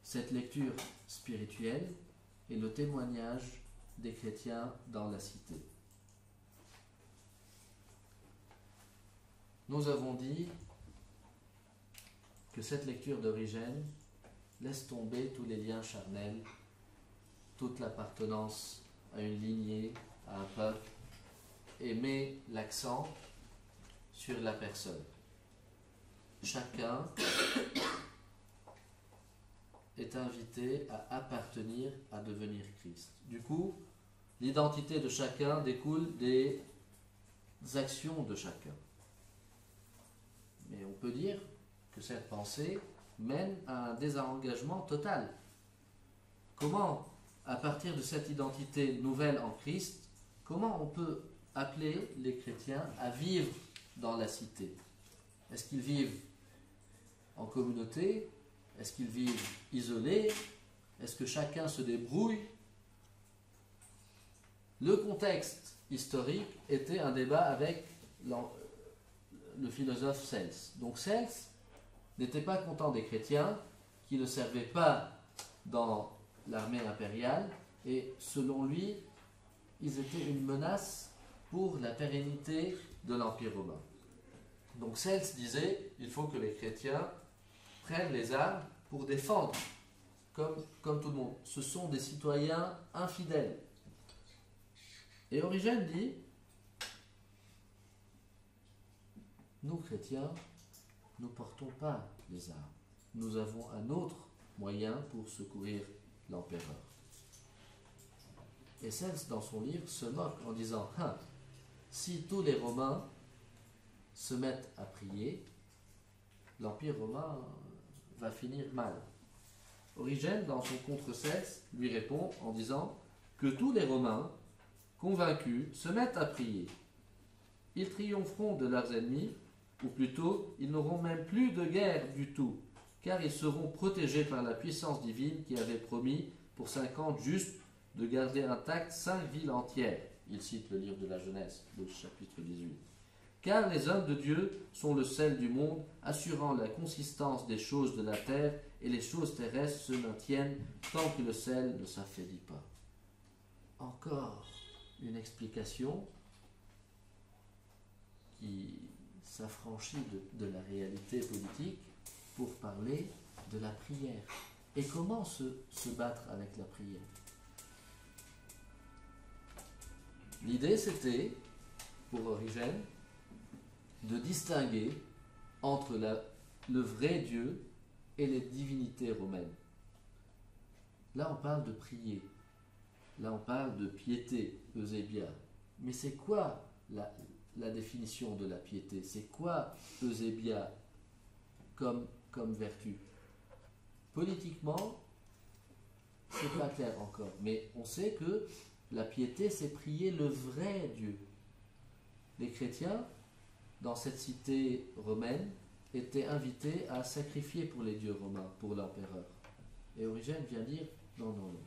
cette lecture spirituelle et le témoignage des chrétiens dans la cité. Nous avons dit que cette lecture d'Origène laisse tomber tous les liens charnels, toute l'appartenance à une lignée, à un peuple, et met l'accent sur la personne. Chacun est invité à appartenir, à devenir Christ. Du coup, l'identité de chacun découle des actions de chacun. Mais on peut dire que cette pensée mène à un désengagement total. Comment, à partir de cette identité nouvelle en Christ, comment on peut appeler les chrétiens à vivre dans la cité? Est-ce qu'ils vivent en communauté? Est-ce qu'ils vivent isolés? Est-ce que chacun se débrouille? Le contexte historique était un débat avec le philosophe Cels. Donc Cels n'était pas content des chrétiens qui ne servaient pas dans l'armée impériale, et selon lui, ils étaient une menace pour la pérennité de l'Empire romain. Donc Cels disait, il faut que les chrétiens prennent les armes pour défendre, comme tout le monde. Ce sont des citoyens infidèles. Et Origène dit, nous chrétiens, nous ne portons pas les armes. Nous avons un autre moyen pour secourir l'empereur. Et Cels, dans son livre, se moque en disant, si tous les Romains se mettent à prier, l'Empire romain va finir mal. Origène, dans son contre Cels, lui répond en disant que tous les Romains, convaincus, se mettent à prier. Ils triompheront de leurs ennemis, ou plutôt, ils n'auront même plus de guerre du tout, car ils seront protégés par la puissance divine qui avait promis, pour 50 justes, de garder intactes 5 villes entières. Il cite le livre de la Genèse, le chapitre 18. Car les hommes de Dieu sont le sel du monde, assurant la consistance des choses de la terre, et les choses terrestres se maintiennent tant que le sel ne s'affaiblit pas. Encore une explication qui s'affranchit de la réalité politique pour parler de la prière. Et comment se battre avec la prière? L'idée, c'était, pour Origène, de distinguer entre le vrai Dieu et les divinités romaines. Là, on parle de prier. Là, on parle de piété, Eusébia. Mais c'est quoi la définition de la piété? C'est quoi Eusébia comme vertu? Politiquement, c'est pas clair encore. Mais on sait que la piété, c'est prier le vrai Dieu. Les chrétiens, dans cette cité romaine, étaient invités à sacrifier pour les dieux romains, pour l'empereur. Et Origène vient dire, non, non, non.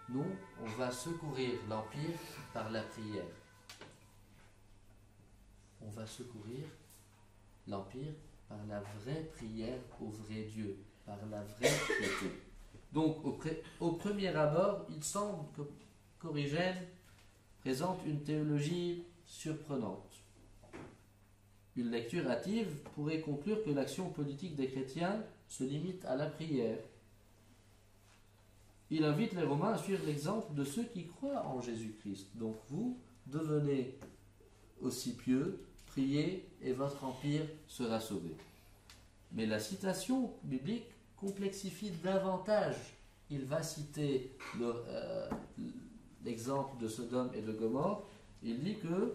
Nous, on va secourir l'Empire par la prière. On va secourir l'Empire par la vraie prière au vrai Dieu, par la vraie piété. Donc, au premier abord, il semble qu'Origène présente une théologie surprenante. Une lecture hâtive pourrait conclure que l'action politique des chrétiens se limite à la prière. Il invite les Romains à suivre l'exemple de ceux qui croient en Jésus-Christ. Donc vous, devenez aussi pieux, priez et votre empire sera sauvé. Mais la citation biblique complexifie davantage. Il va citer l'exemple de Sodome et de Gomorrhe. Il dit que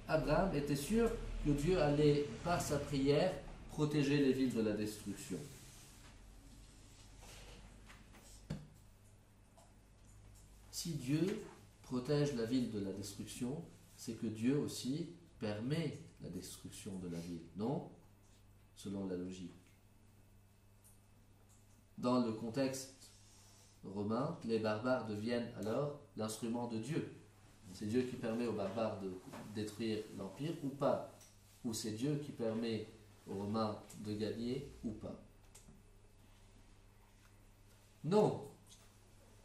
Abraham était sûr que Dieu allait, par sa prière, protéger les villes de la destruction. Si Dieu protège la ville de la destruction, c'est que Dieu aussi permet la destruction de la ville, non? Selon la logique. Dans le contexte romain, les barbares deviennent alors l'instrument de Dieu. C'est Dieu qui permet aux barbares de détruire l'Empire ou pas? Ou c'est Dieu qui permet aux Romains de gagner ou pas? Non.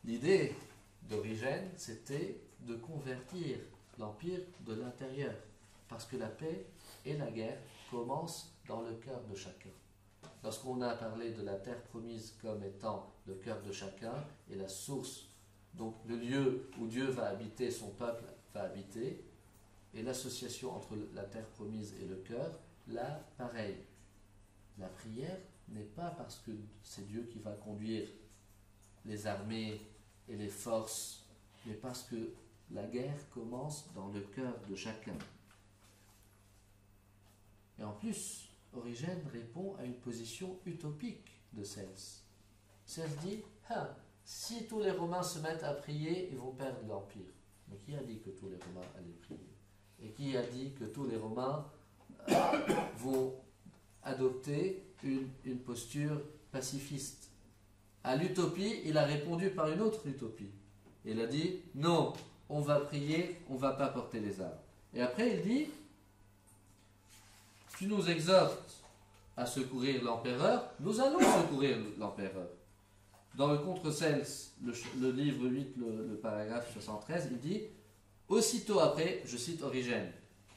L'idée d'Origène, c'était de convertir l'Empire de l'intérieur. Parce que la paix et la guerre commencent dans le cœur de chacun. Lorsqu'on a parlé de la terre promise comme étant le cœur de chacun et la source, donc le lieu où Dieu va habiter, son peuple va habiter, et l'association entre la terre promise et le cœur, là, pareil. La prière n'est pas parce que c'est Dieu qui va conduire les armées et les forces, mais parce que la guerre commence dans le cœur de chacun. Et en plus, Origène répond à une position utopique de Cels. Cels dit, si tous les Romains se mettent à prier, ils vont perdre l'Empire. Mais qui a dit que tous les Romains allaient prier? Et qui a dit que tous les Romains vont adopter une posture pacifiste? À l'utopie, il a répondu par une autre utopie. Il a dit, non, on va prier, on ne va pas porter les armes. Et après, il dit, tu nous exhortes à secourir l'empereur, nous allons secourir l'empereur. Dans le Contre-Cels, le livre 8, le paragraphe 73, il dit, aussitôt après, je cite Origène,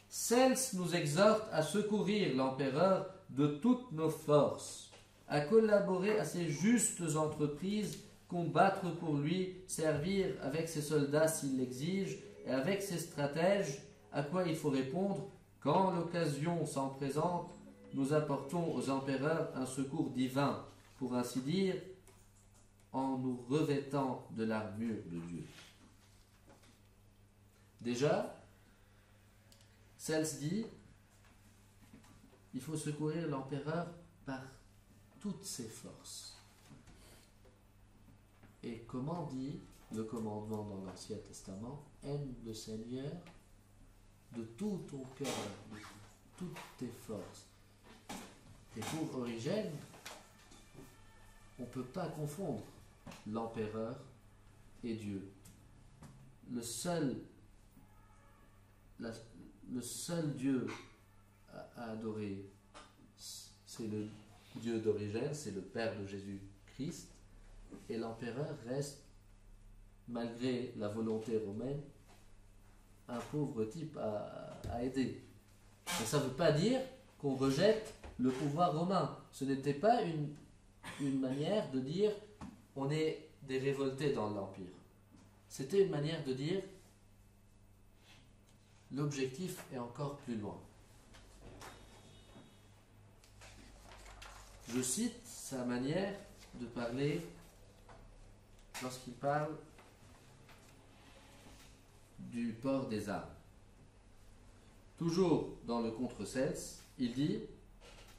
Cels nous exhorte à secourir l'empereur de toutes nos forces, à collaborer à ses justes entreprises, combattre pour lui, servir avec ses soldats s'il l'exige, et avec ses stratèges, à quoi il faut répondre, quand l'occasion s'en présente, nous apportons aux empereurs un secours divin, pour ainsi dire, en nous revêtant de l'armure de Dieu. Déjà, Cels dit, il faut secourir l'empereur par toutes ses forces. Et comment dit le commandement dans l'Ancien Testament? Aime le Seigneur de tout ton cœur, de toutes tes forces. Et pour Origène, on ne peut pas confondre l'empereur et Dieu. Le seul Dieu à adorer, c'est le Dieu d'Origène, c'est le Père de Jésus-Christ, et l'empereur reste, malgré la volonté romaine, un pauvre type à aider. Mais ça ne veut pas dire qu'on rejette le pouvoir romain. Ce n'était pas une manière de dire on est des révoltés dans l'Empire. C'était une manière de dire l'objectif est encore plus loin. je cite sa manière de parler lorsqu'il parle du port des armes. Toujours dans le contre-Cels, il dit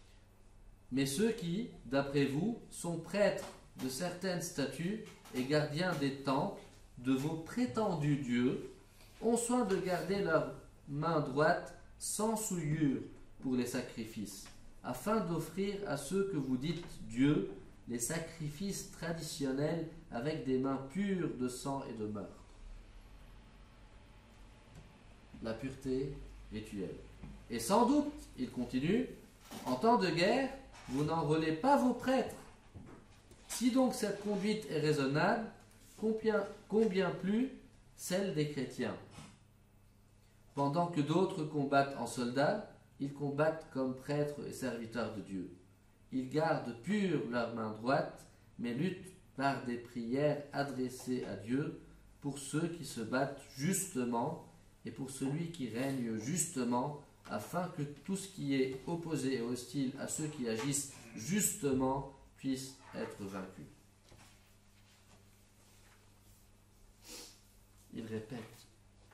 « Mais ceux qui, d'après vous, sont prêtres de certaines statues et gardiens des temples de vos prétendus dieux, ont soin de garder leur main droite sans souillure pour les sacrifices, afin d'offrir à ceux que vous dites Dieu les sacrifices traditionnels avec des mains pures de sang et de meurtre. » La pureté rituelle. Et sans doute, il continue, en temps de guerre, vous n'enrôlez pas vos prêtres. Si donc cette conduite est raisonnable, combien plus celle des chrétiens. Pendant que d'autres combattent en soldats, ils combattent comme prêtres et serviteurs de Dieu. Ils gardent pure leur main droite, mais luttent par des prières adressées à Dieu pour ceux qui se battent justement et pour celui qui règne justement, afin que tout ce qui est opposé et hostile à ceux qui agissent justement puisse être vaincu. Il répète,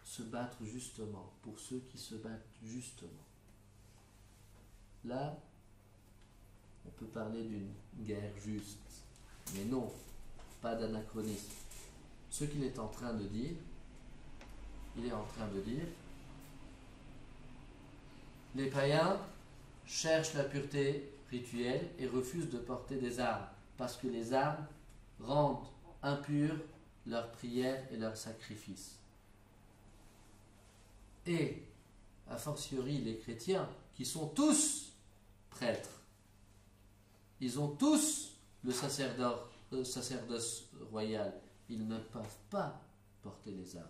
se battre justement, pour ceux qui se battent justement. Là, on peut parler d'une guerre juste, mais non, pas d'anachronisme. Ce qu'il est en train de dire, il est en train de dire, les païens cherchent la pureté rituelle et refusent de porter des armes, parce que les armes rendent impures leurs prières et leurs sacrifices. Et, a fortiori, les chrétiens, qui sont tous prêtres, ils ont tous le sacerdoce royal, ils ne peuvent pas porter les armes.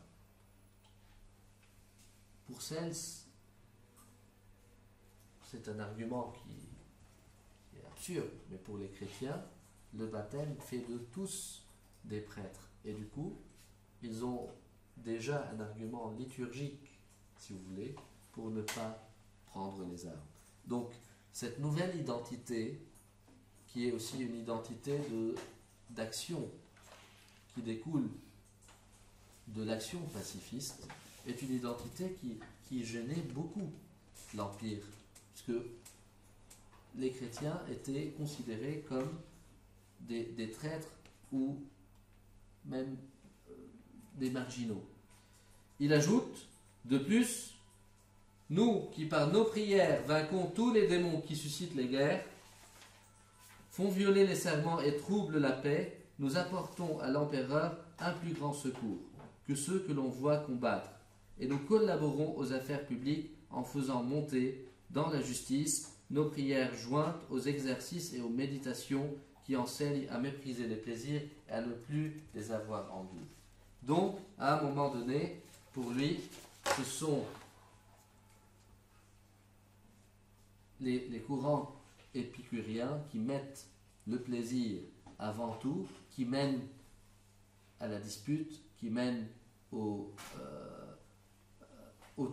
Pour Cels, c'est un argument qui est absurde, mais pour les chrétiens, le baptême fait de tous des prêtres. Et du coup, ils ont déjà un argument liturgique, si vous voulez, pour ne pas prendre les armes. Donc, cette nouvelle identité, qui est aussi une identité d'action, qui découle de l'action pacifiste, est une identité qui gênait beaucoup l'Empire, puisque les chrétiens étaient considérés comme des traîtres ou même des marginaux. Il ajoute, de plus, nous qui par nos prières vainquons tous les démons qui suscitent les guerres, font violer les serments et troublent la paix, nous apportons à l'empereur un plus grand secours que ceux que l'on voit combattre, et nous collaborons aux affaires publiques en faisant monter dans la justice nos prières jointes aux exercices et aux méditations qui enseignent à mépriser les plaisirs et à ne plus les avoir en vue. Donc, à un moment donné, pour lui, ce sont les courants épicuriens qui mettent le plaisir avant tout, qui mènent à la dispute, qui mènent au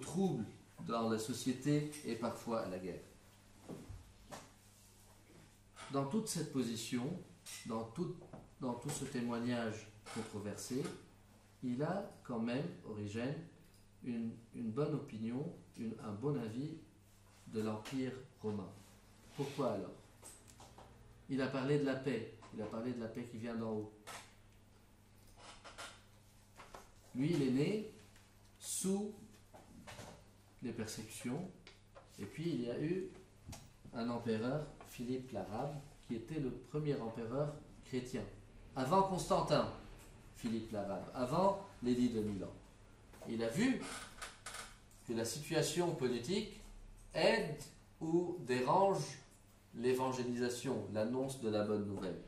trouble dans la société et parfois à la guerre. Dans toute cette position, dans tout ce témoignage controversé, il a quand même, Origène, une bonne opinion, un bon avis de l'Empire romain. Pourquoi alors? Il a parlé de la paix, qui vient d'en haut. Lui, il est né sous les persécutions, et puis il y a eu un empereur, Philippe l'Arabe, qui était le premier empereur chrétien. Avant Constantin, Philippe l'Arabe, avant l'édit de Milan. Il a vu que la situation politique aide ou dérange l'évangélisation, l'annonce de la bonne nouvelle.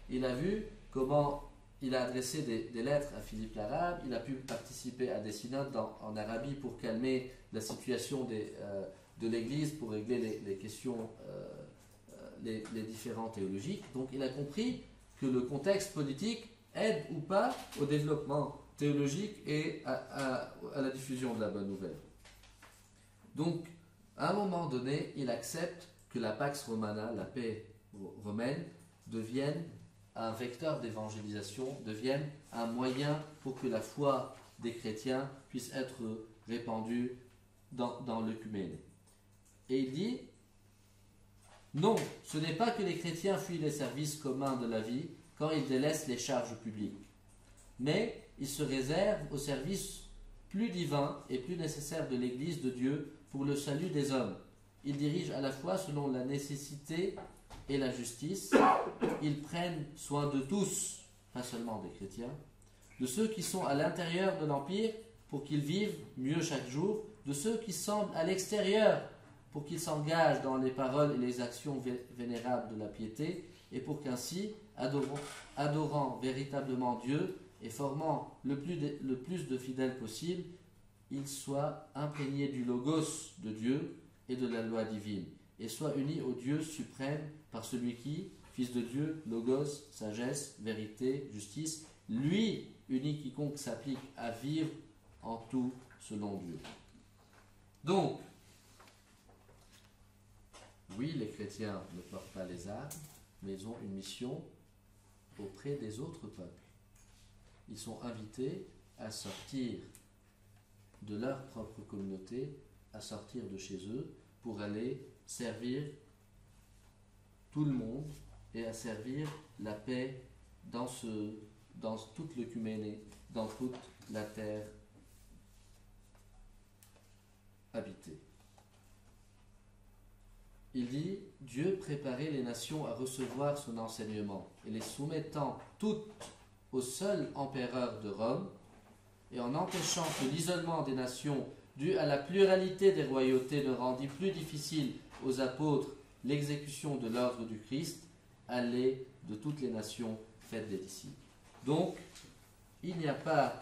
Il a vu comment il a adressé des lettres à Philippe l'Arabe, il a pu participer à des synodes en Arabie pour calmer la situation de l'Église, pour régler les questions, les différents théologiques. Donc il a compris que le contexte politique aide ou pas au développement théologique et à la diffusion de la bonne nouvelle. Donc, à un moment donné, il accepte que la Pax Romana, la paix romaine devienne un vecteur d'évangélisation, devienne un moyen pour que la foi des chrétiens puisse être répandue dans l'œcumène. Et il dit, non, ce n'est pas que les chrétiens fuient les services communs de la vie quand ils délaissent les charges publiques, mais ils se réservent au service plus divin et plus nécessaire de l'Église de Dieu pour le salut des hommes. Ils dirigent à la fois selon la nécessité et la justice. Ils prennent soin de tous, pas seulement des chrétiens, de ceux qui sont à l'intérieur de l'Empire pour qu'ils vivent mieux chaque jour, de ceux qui semblent à l'extérieur pour qu'ils s'engagent dans les paroles et les actions vénérables de la piété, et pour qu'ainsi, adorant véritablement Dieu et formant le plus de fidèles possible, ils soient imprégnés du logos de Dieu et de la loi divine, et soient unis au Dieu suprême par celui qui, Fils de Dieu, logos, sagesse, vérité, justice, lui unit quiconque s'applique à vivre en tout selon Dieu. Donc, oui, les chrétiens ne portent pas les armes, mais ils ont une mission auprès des autres peuples. Ils sont invités à sortir de leur propre communauté, à sortir de chez eux, pour aller servir tout le monde et à servir la paix dans toute l'œcuméné, dans toute la terre habitée. Il dit, Dieu préparait les nations à recevoir son enseignement, et les soumettant toutes au seul empereur de Rome, et en empêchant que l'isolement des nations, dû à la pluralité des royautés, ne rendit plus difficile aux apôtres l'exécution de l'ordre du Christ, allait de toutes les nations faites des disciples. Donc, il n'y a pas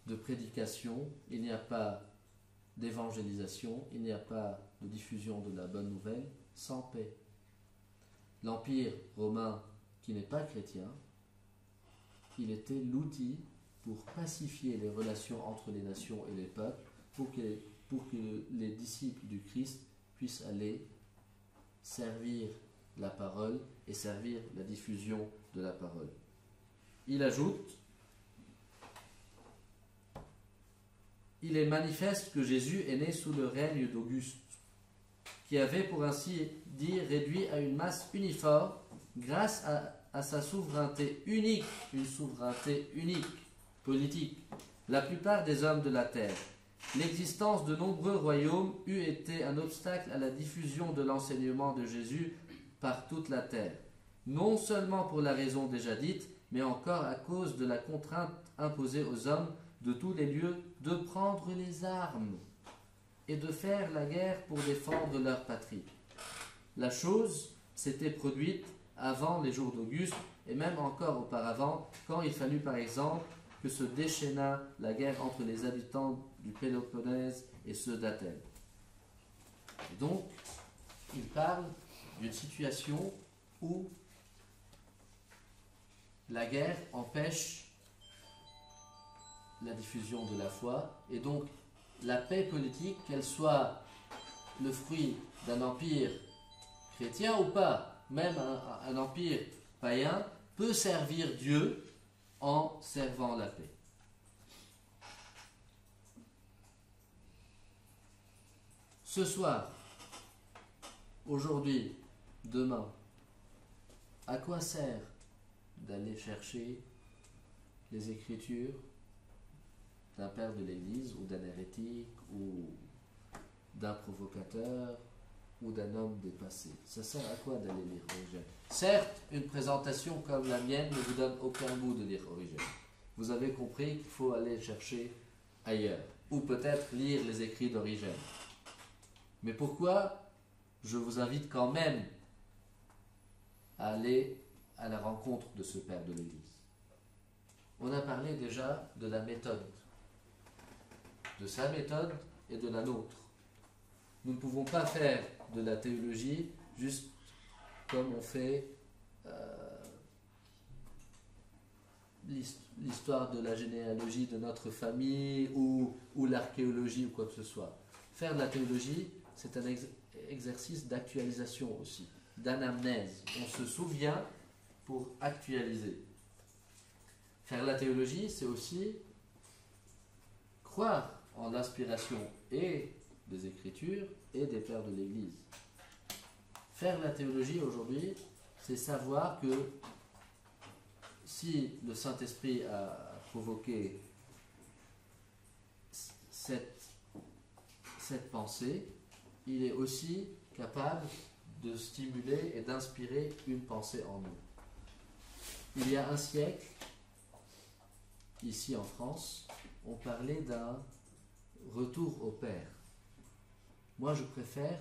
de prédication, il n'y a pas d'évangélisation, il n'y a pas de diffusion de la bonne nouvelle sans paix. L'Empire romain, qui n'est pas chrétien, il était l'outil pour pacifier les relations entre les nations et les peuples, pour que les disciples du Christ puissent aller servir la parole et servir la diffusion de la parole. Il ajoute, il est manifeste que Jésus est né sous le règne d'Auguste, qui avait, pour ainsi dire, réduit à une masse uniforme, grâce à sa souveraineté unique, une souveraineté unique, politique, la plupart des hommes de la terre. L'existence de nombreux royaumes eût été un obstacle à la diffusion de l'enseignement de Jésus par toute la terre, non seulement pour la raison déjà dite, mais encore à cause de la contrainte imposée aux hommes de tous les lieux de prendre les armes et de faire la guerre pour défendre leur patrie. La chose s'était produite avant les jours d'Auguste et même encore auparavant, quand il fallut par exemple que se déchaîna la guerre entre les habitants du Péloponnèse et ceux d'Athènes. Et donc, il parle d'une situation où la guerre empêche la diffusion de la foi, et donc la paix politique, qu'elle soit le fruit d'un empire chrétien ou pas, même un empire païen, peut servir Dieu en servant la paix. Ce soir, aujourd'hui, demain, à quoi sert d'aller chercher les Écritures d'un père de l'Église ou d'un hérétique ou d'un provocateur ou d'un homme dépassé? Ça sert à quoi d'aller lire Origène? Certes, une présentation comme la mienne ne vous donne aucun goût de lire Origène. Vous avez compris qu'il faut aller chercher ailleurs, ou peut-être lire les écrits d'Origène. Mais pourquoi je vous invite quand même à aller à la rencontre de ce père de l'Église? On a parlé déjà de la méthode, de sa méthode et de la nôtre. Nous ne pouvons pas faire de la théologie juste comme on fait l'histoire de la généalogie de notre famille ou l'archéologie ou quoi que ce soit. Faire de la théologie, c'est un exercice d'actualisation aussi, d'anamnèse. On se souvient pour actualiser. Faire la théologie, c'est aussi croire en l'inspiration et des Écritures et des pères de l'Église. Faire la théologie aujourd'hui, c'est savoir que si le Saint-Esprit a provoqué cette pensée, il est aussi capable de stimuler et d'inspirer une pensée en nous. Il y a un siècle, ici en France, on parlait d'un retour au Père. Moi, je préfère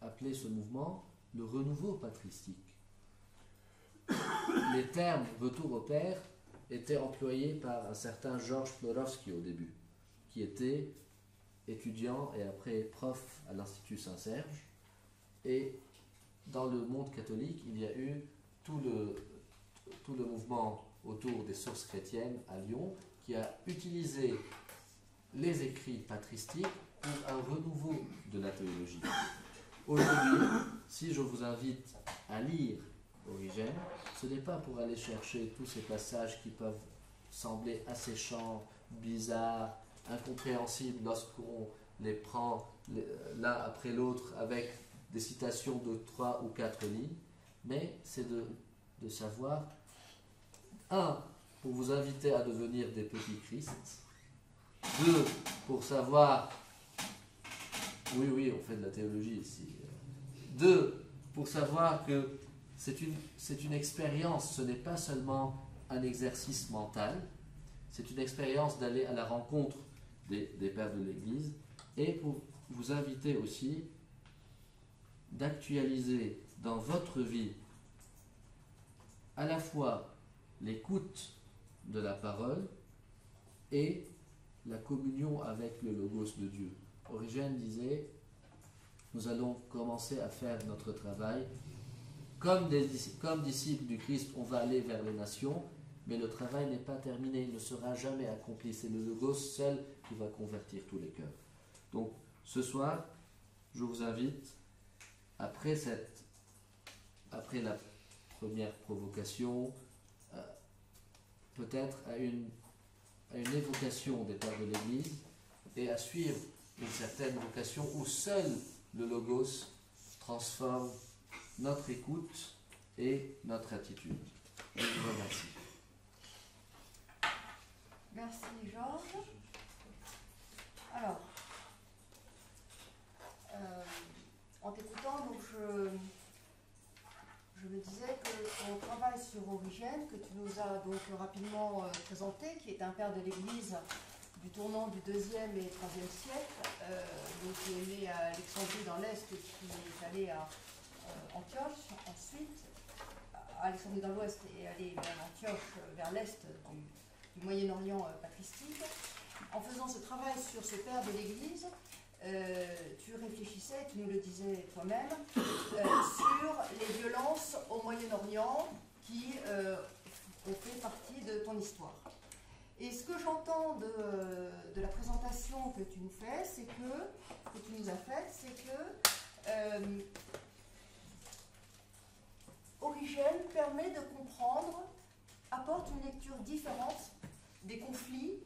appeler ce mouvement le renouveau patristique. Les termes retour au Père étaient employés par un certain Georges Plorowski au début, qui était étudiant et après prof à l'Institut Saint-Serge. Et dans le monde catholique, il y a eu tout le mouvement autour des sources chrétiennes à Lyon qui a utilisé les écrits patristiques pour un renouveau de la théologie. Aujourd'hui, si je vous invite à lire Origène, ce n'est pas pour aller chercher tous ces passages qui peuvent sembler asséchants, bizarres, incompréhensibles lorsqu'on les prend l'un après l'autre avec des citations de 3 ou 4 lignes, mais c'est de savoir, pour vous inviter à devenir des petits Christ, 2, pour savoir, oui, on fait de la théologie ici, 2, pour savoir que c'est une expérience, ce n'est pas seulement un exercice mental, c'est une expérience d'aller à la rencontre des pères de l'Église, et pour vous inviter aussi d'actualiser dans votre vie à la fois l'écoute de la parole et la communion avec le Logos de Dieu. Origène disait, nous allons commencer à faire notre travail. Comme disciples du Christ, on va aller vers les nations, mais le travail n'est pas terminé, il ne sera jamais accompli. C'est le Logos seul qui va convertir tous les cœurs. Donc, ce soir, je vous invite, après la première provocation, peut-être à une évocation des pères de l'Église et à suivre une certaine vocation où seul le Logos transforme notre écoute et notre attitude. Je vous remercie. Merci Georges. Alors, en t'écoutant, donc je me disais qu'on travaille sur Origène, que tu nous as donc rapidement présenté, qui est un père de l'Église du tournant du 2e et 3e siècle, donc qui est né à Alexandrie dans l'Est et qui est allé à Antioche ensuite, à Alexandrie dans l'Ouest et allé vers Antioche vers l'Est du Moyen-Orient patristique. En faisant ce travail sur ce père de l'Église, tu réfléchissais, tu nous le disais toi-même, sur les violences au Moyen-Orient qui ont fait partie de ton histoire. Et ce que j'entends de la présentation que tu nous fais, que tu nous as faite, c'est que Origène permet de comprendre, apporte une lecture différente des conflits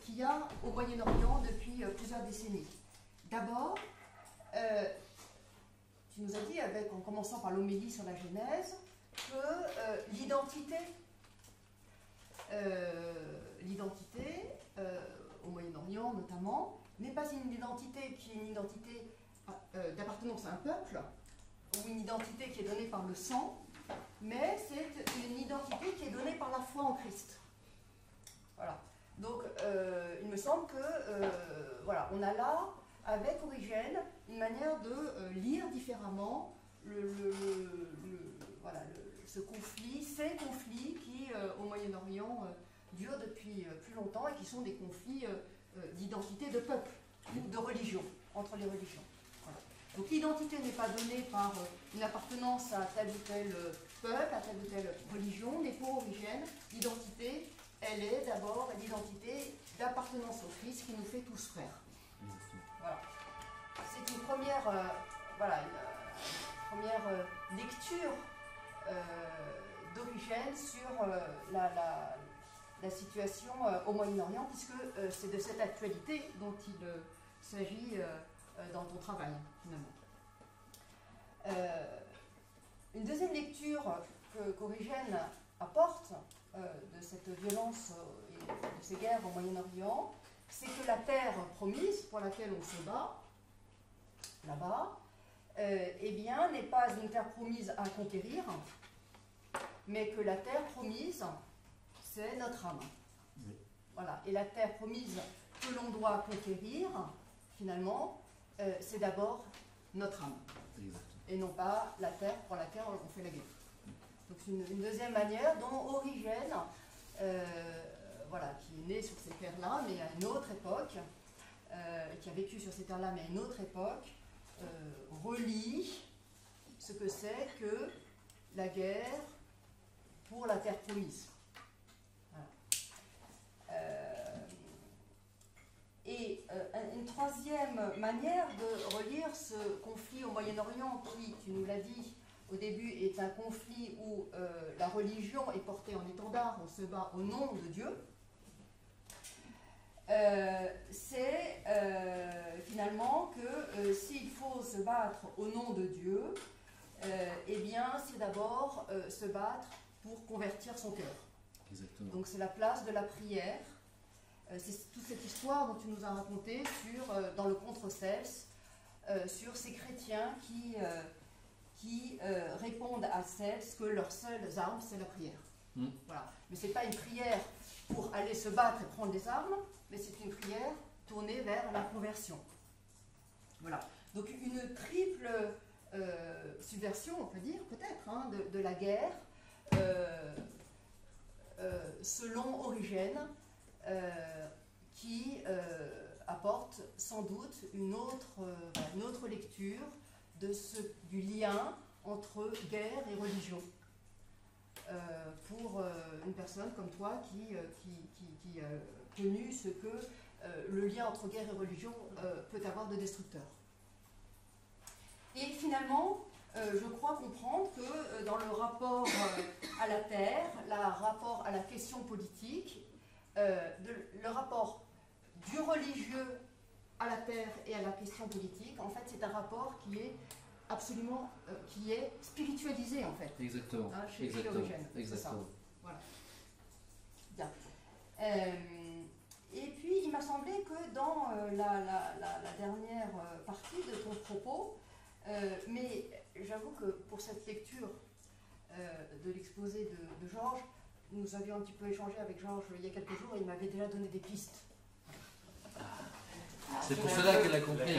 qu'il y a au Moyen-Orient depuis plusieurs décennies. D'abord, tu nous as dit, en commençant par l'homélie sur la Genèse, que l'identité au Moyen-Orient notamment, n'est pas une identité qui est une identité d'appartenance à un peuple, ou une identité qui est donnée par le sang, mais c'est une identité qui est donnée par la foi en Christ. Voilà. Donc, il me semble que, voilà, on a là, avec Origène, une manière de lire différemment ces conflits qui, au Moyen-Orient, durent depuis plus longtemps et qui sont des conflits d'identité de peuple ou de religion, entre les religions. Voilà. Donc l'identité n'est pas donnée par une appartenance à tel ou tel peuple, à telle ou telle religion, mais pour Origène, l'identité, elle est d'abord l'identité d'appartenance au Christ qui nous fait tous frères. Voilà. voilà, une première lecture d'Origène sur la situation au Moyen-Orient, puisque c'est de cette actualité dont il s'agit dans ton travail, finalement. Une deuxième lecture qu'Origène apporte de cette violence et de ces guerres au Moyen-Orient, c'est que la terre promise pour laquelle on se bat, là-bas, eh bien, n'est pas une terre promise à conquérir, mais que la terre promise, c'est notre âme. Oui. Voilà. Et la terre promise que l'on doit conquérir, finalement, c'est d'abord notre âme. Exactement. Et non pas la terre pour laquelle on fait la guerre. Donc c'est une deuxième manière dont Origène, voilà, qui est né sur ces terres-là, mais à une autre époque, qui a vécu sur ces terres-là, mais à une autre époque, relie ce que c'est que la guerre pour la terre promise. Voilà. Et une troisième manière de relire ce conflit au Moyen-Orient, qui, tu nous l'as dit au début, est un conflit où la religion est portée en étendard, on se bat au nom de Dieu, c'est finalement que s'il faut se battre au nom de Dieu, eh bien c'est d'abord se battre pour convertir son cœur. Exactement. Donc c'est la place de la prière. C'est toute cette histoire dont tu nous as raconté dans le Contre Cels, sur ces chrétiens qui répondent à Cels que leurs seules armes, c'est la prière. Voilà. Mais ce n'est pas une prière pour aller se battre et prendre des armes, mais c'est une prière tournée vers la conversion. Voilà. Donc une triple subversion, on peut dire, peut-être, hein, de la guerre, selon Origène, qui apporte sans doute une autre lecture du lien entre guerre et religion. Pour une personne comme toi qui a connu ce que le lien entre guerre et religion peut avoir de destructeur. Et finalement, je crois comprendre que dans le rapport à la terre, le rapport à la question politique, le rapport du religieux à la terre et à la question politique, en fait, c'est un rapport qui est absolument, qui est spiritualisé, en fait. Exactement. Hein, chez Origène. Exactement. Voilà. Bien. Et puis, il m'a semblé que dans la dernière partie de ton propos, mais j'avoue que pour cette lecture de l'exposé de Georges, nous avions un petit peu échangé avec Georges il y a quelques jours et il m'avait déjà donné des pistes. C'est pour cela qu'elle a compris.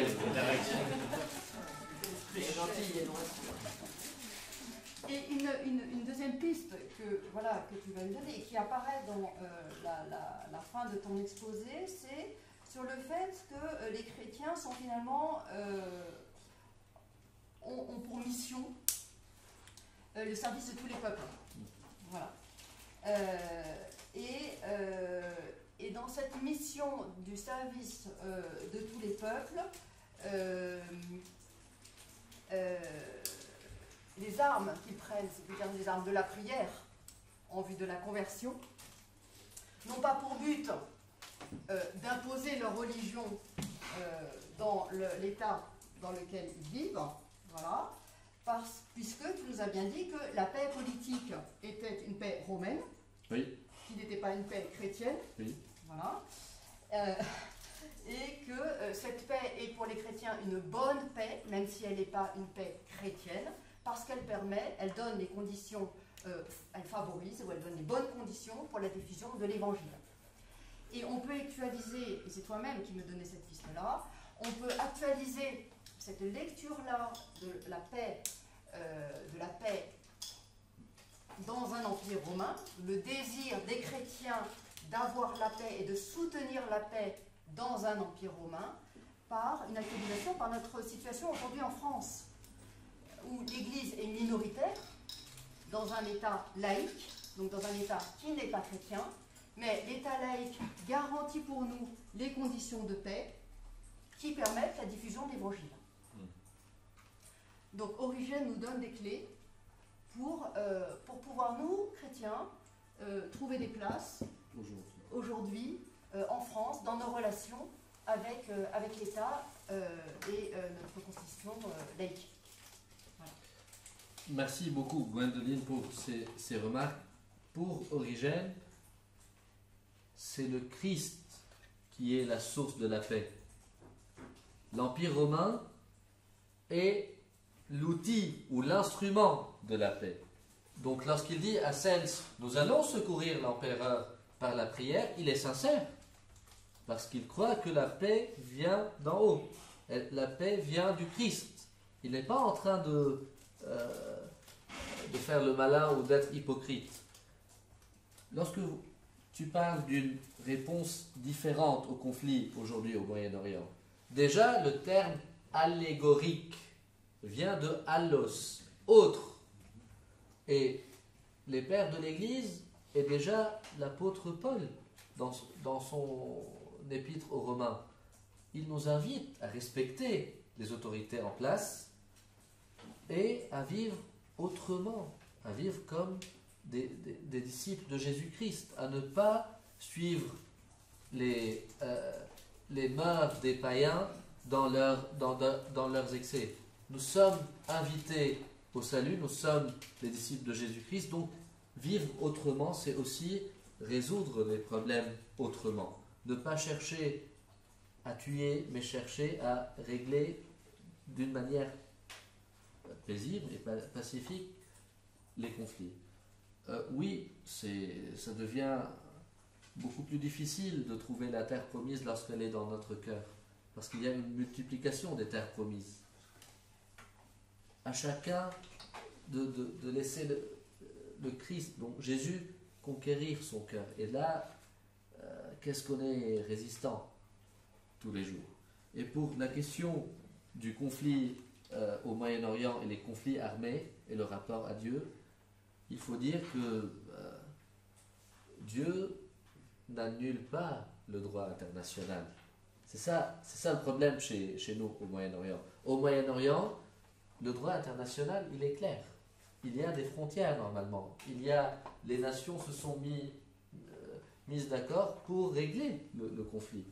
Et une deuxième piste que tu vas nous donner et qui apparaît dans la fin de ton exposé, c'est sur le fait que les chrétiens sont finalement ont pour mission le service de tous les peuples. Voilà. Et dans cette mission du service de tous les peuples, les armes qu'ils prennent, c'est-à-dire les armes de la prière en vue de la conversion, n'ont pas pour but d'imposer leur religion dans l'état dans lequel ils vivent, voilà, puisque tu nous as bien dit que la paix politique était une paix romaine, oui, qui n'était pas une paix chrétienne, oui, voilà, et que cette paix est pour les chrétiens une bonne paix, même si elle n'est pas une paix chrétienne, parce qu'elle elle donne les conditions, elle favorise ou elle donne les bonnes conditions pour la diffusion de l'évangile. Et on peut actualiser, et c'est toi-même qui me donnais cette piste-là, on peut actualiser cette lecture-là de la paix dans un empire romain, le désir des chrétiens d'avoir la paix et de soutenir la paix dans un empire romain, par une actualisation par notre situation aujourd'hui en France, où l'Église est minoritaire, dans un État laïque, donc dans un État qui n'est pas chrétien, mais l'État laïque garantit pour nous les conditions de paix qui permettent la diffusion de l'Évangile. Donc Origène nous donne des clés pour pouvoir, nous, chrétiens, trouver des places aujourd'hui en France, dans nos relations avec l'État et notre constitution laïque. Voilà. Merci beaucoup Gwendoline pour ces remarques. Pour Origène, c'est le Christ qui est la source de la paix. L'Empire romain est l'outil ou l'instrument de la paix. Donc lorsqu'il dit à Sens, nous allons secourir l'empereur par la prière, il est sincère. Parce qu'il croit que la paix vient d'en haut. La paix vient du Christ. Il n'est pas en train de faire le malin ou d'être hypocrite. Lorsque tu parles d'une réponse différente au conflit aujourd'hui au Moyen-Orient, déjà le terme allégorique vient de allos, autre. Et les pères de l'Église et déjà l'apôtre Paul dans son épître aux Romains, il nous invite à respecter les autorités en place et à vivre autrement, à vivre comme des disciples de Jésus-Christ, à ne pas suivre les mœurs des païens dans leurs excès. Nous sommes invités au salut, nous sommes les disciples de Jésus-Christ, donc vivre autrement, c'est aussi résoudre les problèmes autrement. Ne pas chercher à tuer, mais chercher à régler d'une manière paisible et pacifique les conflits. Oui, ça devient beaucoup plus difficile de trouver la terre promise lorsqu'elle est dans notre cœur, parce qu'il y a une multiplication des terres promises. À chacun de laisser le Christ, donc Jésus, conquérir son cœur. Et là, qu'est-ce qu'on est résistant tous les jours. Et pour la question du conflit au Moyen-Orient et les conflits armés et le rapport à Dieu, il faut dire que Dieu n'annule pas le droit international. C'est ça le problème chez nous au Moyen-Orient. Au Moyen-Orient, le droit international, il est clair. Il y a des frontières normalement. Les nations se sont mises d'accord pour régler le conflit.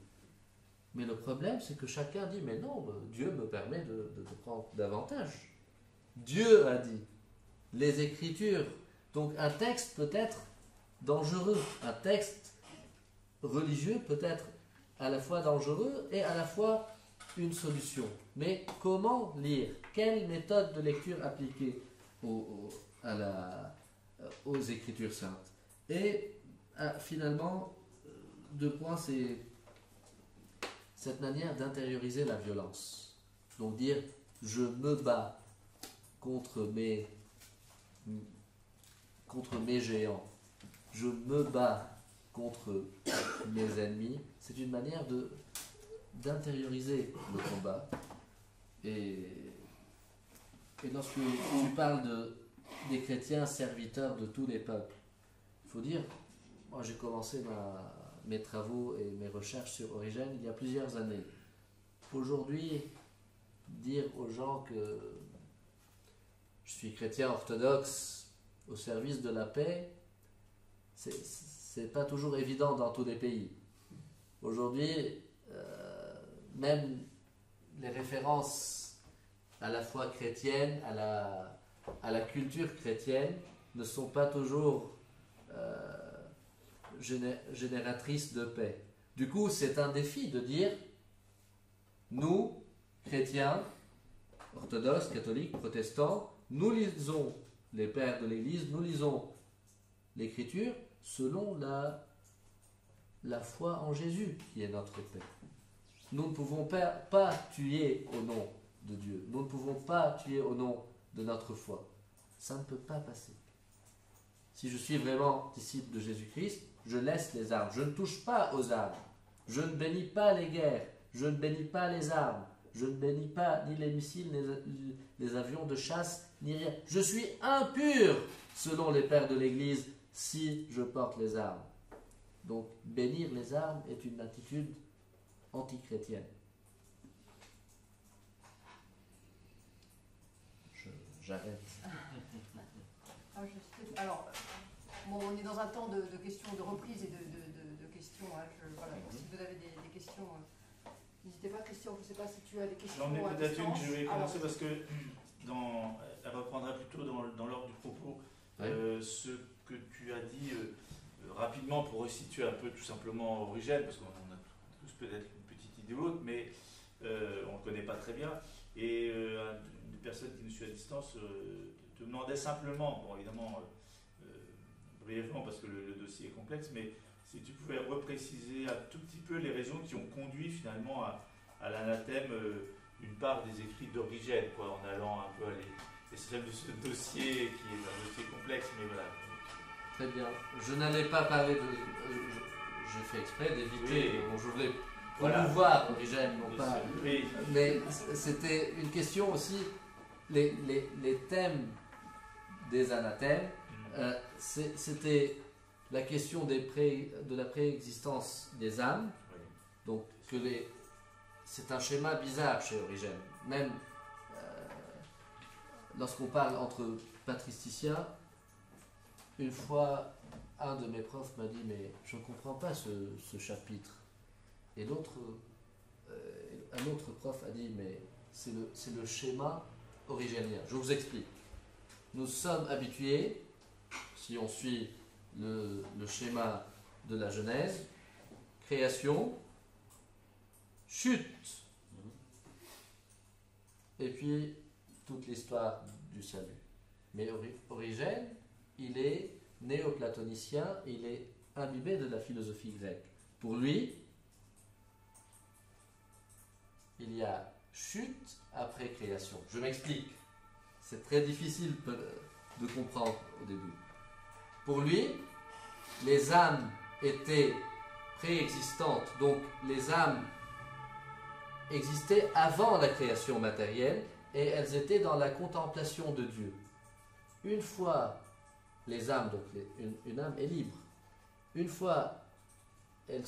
Mais le problème, c'est que chacun dit, mais non, Dieu me permet de prendre davantage. Dieu a dit, les Écritures. Donc un texte peut être dangereux, un texte religieux peut être à la fois dangereux et à la fois une solution. Mais comment lire? Quelle méthode de lecture appliquer aux Écritures saintes? Et finalement, 2 points, c'est cette manière d'intérioriser la violence. Donc dire, je me bats contre mes géants, je me bats contre mes ennemis, c'est une manière d'intérioriser le combat. Et lorsque tu parles des chrétiens serviteurs de tous les peuples, il faut dire, moi j'ai commencé mes travaux et mes recherches sur Origène il y a plusieurs années. Aujourd'hui, dire aux gens que je suis chrétien orthodoxe au service de la paix, c'est pas toujours évident dans tous les pays. Aujourd'hui, même les références à la foi chrétienne, à la culture chrétienne, ne sont pas toujours génératrices de paix. Du coup, c'est un défi de dire, nous, chrétiens, orthodoxes, catholiques, protestants, nous lisons les pères de l'Église, nous lisons l'Écriture selon la foi en Jésus qui est notre paix. Nous ne pouvons pas tuer au nom de Dieu. Nous ne pouvons pas tuer au nom de notre foi. Ça ne peut pas passer. Si je suis vraiment disciple de Jésus-Christ, je laisse les armes. Je ne touche pas aux armes. Je ne bénis pas les guerres. Je ne bénis pas les armes. Je ne bénis pas ni les missiles, ni les avions de chasse, ni rien. Je suis impur selon les pères de l'Église si je porte les armes. Donc, bénir les armes est une attitude antichrétienne. j'arrête. Alors, bon, on est dans un temps de questions, de reprise et de questions. Hein. Voilà, donc, si vous avez des questions, n'hésitez pas, Christian. Je ne sais pas si tu as des questions. J'en ai peut-être une, je vais commencer Alors, parce que elle reprendra plutôt dans l'ordre du propos ce que tu as dit rapidement pour resituer un peu tout simplement Origène, parce qu'on a tous peut-être une petite idée ou l'autre, mais on ne le connaît pas très bien. Et une personne qui nous suit à distance te demandait simplement, bon évidemment brièvement parce que le dossier est complexe, mais si tu pouvais repréciser un tout petit peu les raisons qui ont conduit finalement à l'anathème une part des écrits d'Origène, en allant un peu à l'essentiel de ce dossier qui est un dossier complexe, mais voilà. Très bien. Je n'allais pas parler de... J'ai fait exprès d'éviter, Oui. bon, je voulais Voilà. promouvoir Origène, non pas... Oui. Mais c'était une question aussi, les thèmes des anathèmes, c'était la question de la préexistence des âmes, Oui. donc c'est un schéma bizarre chez Origène. Même lorsqu'on parle entre patristiciens, une fois un de mes profs m'a dit mais je ne comprends pas ce chapitre, et l'autre un autre prof a dit mais c'est le schéma origénien. Je vous explique. Nous sommes habitués, si on suit le schéma de la Genèse, création, chute, et puis toute l'histoire du salut. Mais Origène, il est néoplatonicien, il est imbibé de la philosophie grecque. Pour lui, il y a chute après création. Je m'explique. C'est très difficile de comprendre au début. Pour lui, les âmes étaient préexistantes, donc les âmes existaient avant la création matérielle et elles étaient dans la contemplation de Dieu. Une fois les âmes, donc une âme est libre, une fois elles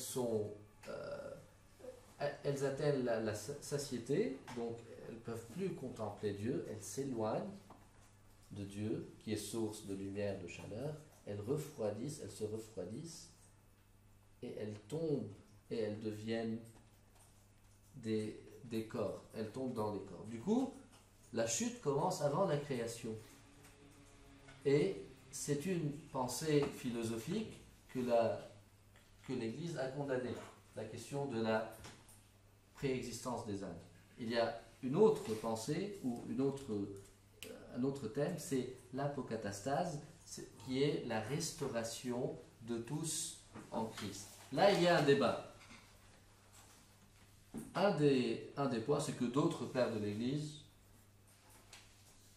atteignent la satiété, donc elles ne peuvent plus contempler Dieu, elles s'éloignent de Dieu, qui est source de lumière, de chaleur, elles se refroidissent, et elles tombent, et elles deviennent des corps, elles tombent dans les corps. Du coup, la chute commence avant la création. Et c'est une pensée philosophique que l'Église a condamnée, la question de la préexistence des âmes. Il y a une autre pensée, ou un autre thème, c'est l'apocatastase, qui est la restauration de tous en Christ. Là, il y a un débat. Un des points, c'est que d'autres pères de l'Église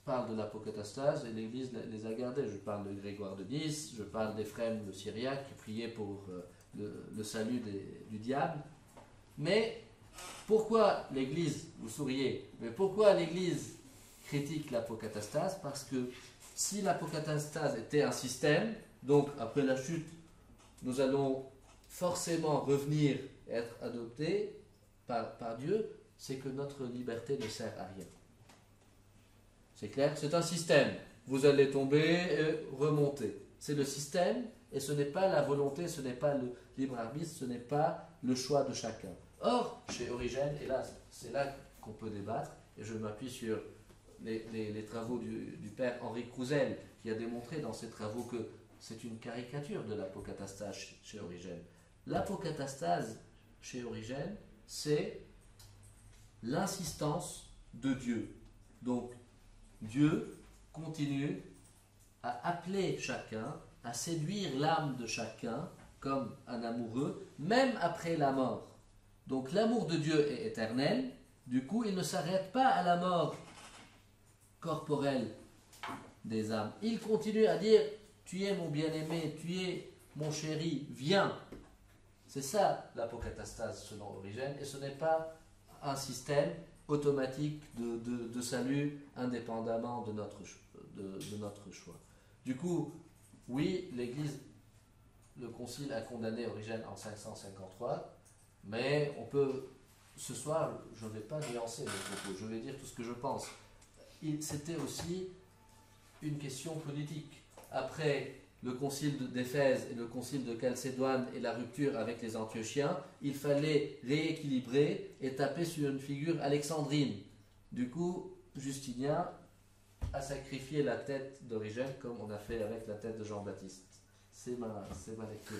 parlent de l'apocatastase et l'Église les a gardés. Je parle de Grégoire de Nice, je parle d'Éphrem le Syriaque qui priait pour le salut du diable. Mais pourquoi l'Église, vous souriez, mais pourquoi l'Église critique l'apocatastase? Parce que si l'apocatastase était un système, donc après la chute, nous allons forcément revenir et être adoptés par Dieu, c'est que notre liberté ne sert à rien. C'est clair? C'est un système. Vous allez tomber et remonter. C'est le système et ce n'est pas la volonté, ce n'est pas le libre arbitre, ce n'est pas le choix de chacun. Or, chez Origène, et là, c'est là qu'on peut débattre, et je m'appuie sur les travaux du père Henri Crouzel, qui a démontré dans ses travaux que c'est une caricature de l'apocatastase chez Origène. L'apocatastase chez Origène, c'est l'insistance de Dieu. Donc, Dieu continue à appeler chacun, à séduire l'âme de chacun comme un amoureux, même après la mort. Donc l'amour de Dieu est éternel, du coup il ne s'arrête pas à la mort corporelle des âmes. Il continue à dire, tu es mon bien-aimé, tu es mon chéri, viens. C'est ça l'apocatastase selon Origène, et ce n'est pas un système automatique de salut indépendamment de notre choix. Du coup, oui, l'Église, le Concile a condamné Origène en 553, mais on peut, ce soir, je ne vais pas nuancer mes propos, je vais dire tout ce que je pense. C'était aussi une question politique. Après le concile d'Éphèse et le concile de Chalcédoine et la rupture avec les Antiochiens, il fallait rééquilibrer et taper sur une figure alexandrine. Du coup, Justinien a sacrifié la tête d'Origène comme on a fait avec la tête de Jean-Baptiste. C'est ma lecture.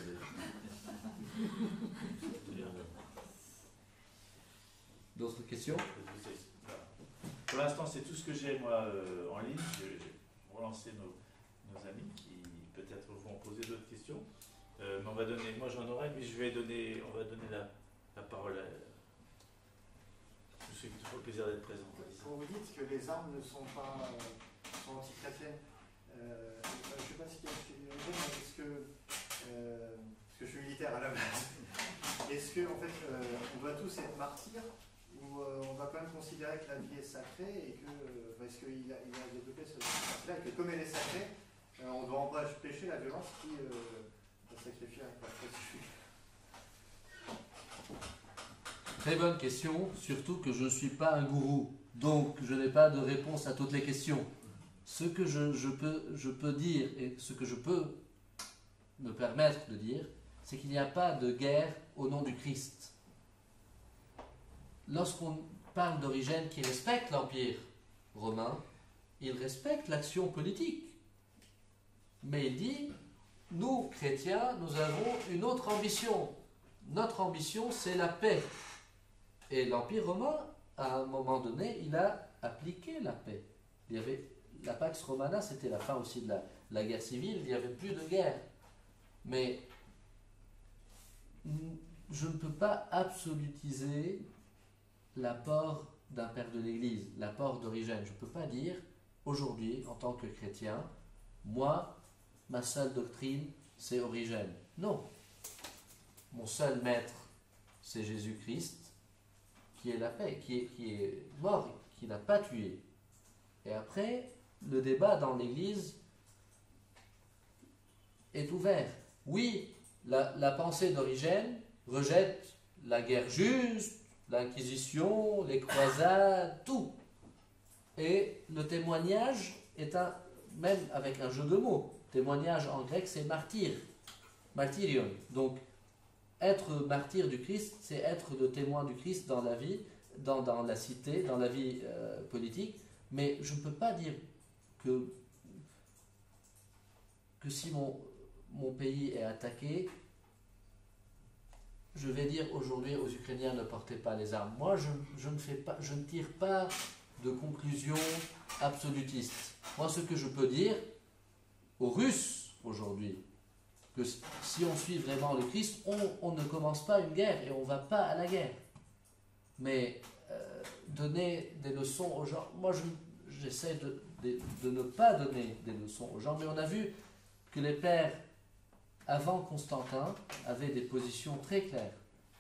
D'autres questions? Pour l'instant, c'est tout ce que j'ai moi en ligne. Je vais relancer nos amis qui peut-être vont poser d'autres questions. Mais on va donner, moi j'en aurai, mais on va donner la parole à tous ceux qui ont le plaisir d'être présents. Quand vous dites que les armes ne sont pas sont anti-chrétiennes, je ne sais pas si est-ce que parce que je suis militaire à la base, est-ce que en fait on doit tous être martyrs ou on va quand même considérer que la vie est sacrée et que parce qu'il a développé ce principe-là et que comme elle est sacrée, on doit empêcher la violence qui va sacrifier un processus. Très bonne question, surtout que je ne suis pas un gourou, donc je n'ai pas de réponse à toutes les questions. Ce que je peux dire et ce que je peux me permettre de dire, c'est qu'il n'y a pas de guerre au nom du Christ. Lorsqu'on parle d'Origène qui respecte l'Empire romain, il respecte l'action politique. Mais il dit, nous, chrétiens, nous avons une autre ambition. Notre ambition, c'est la paix. Et l'Empire romain, à un moment donné, il a appliqué la paix. Il y avait la Pax Romana, c'était la fin aussi de la guerre civile, il n'y avait plus de guerre. Mais je ne peux pas absolutiser l'apport d'un père de l'Église, l'apport d'Origène. Je ne peux pas dire, aujourd'hui, en tant que chrétien, moi, ma seule doctrine, c'est Origène. Non. Mon seul maître, c'est Jésus-Christ, qui est la paix, qui est mort, qui n'a pas tué. Et après, le débat dans l'Église est ouvert. Oui, la pensée d'Origène rejette la guerre juste, l'Inquisition, les croisades, tout. Et le témoignage est même avec un jeu de mots. Témoignage en grec, c'est martyr, martyrion. Donc, être martyr du Christ, c'est être le témoin du Christ dans la vie, dans la cité, dans la vie politique. Mais je ne peux pas dire que si mon pays est attaqué, je vais dire aujourd'hui aux Ukrainiens ne portez pas les armes. Moi, je ne tire pas de conclusion absolutiste. Moi, ce que je peux dire aux Russes aujourd'hui, que si on suit vraiment le Christ, on ne commence pas une guerre et on ne va pas à la guerre. Mais donner des leçons aux gens, moi j'essaie de ne pas donner des leçons aux gens, mais on a vu que les pères avant Constantin avaient des positions très claires.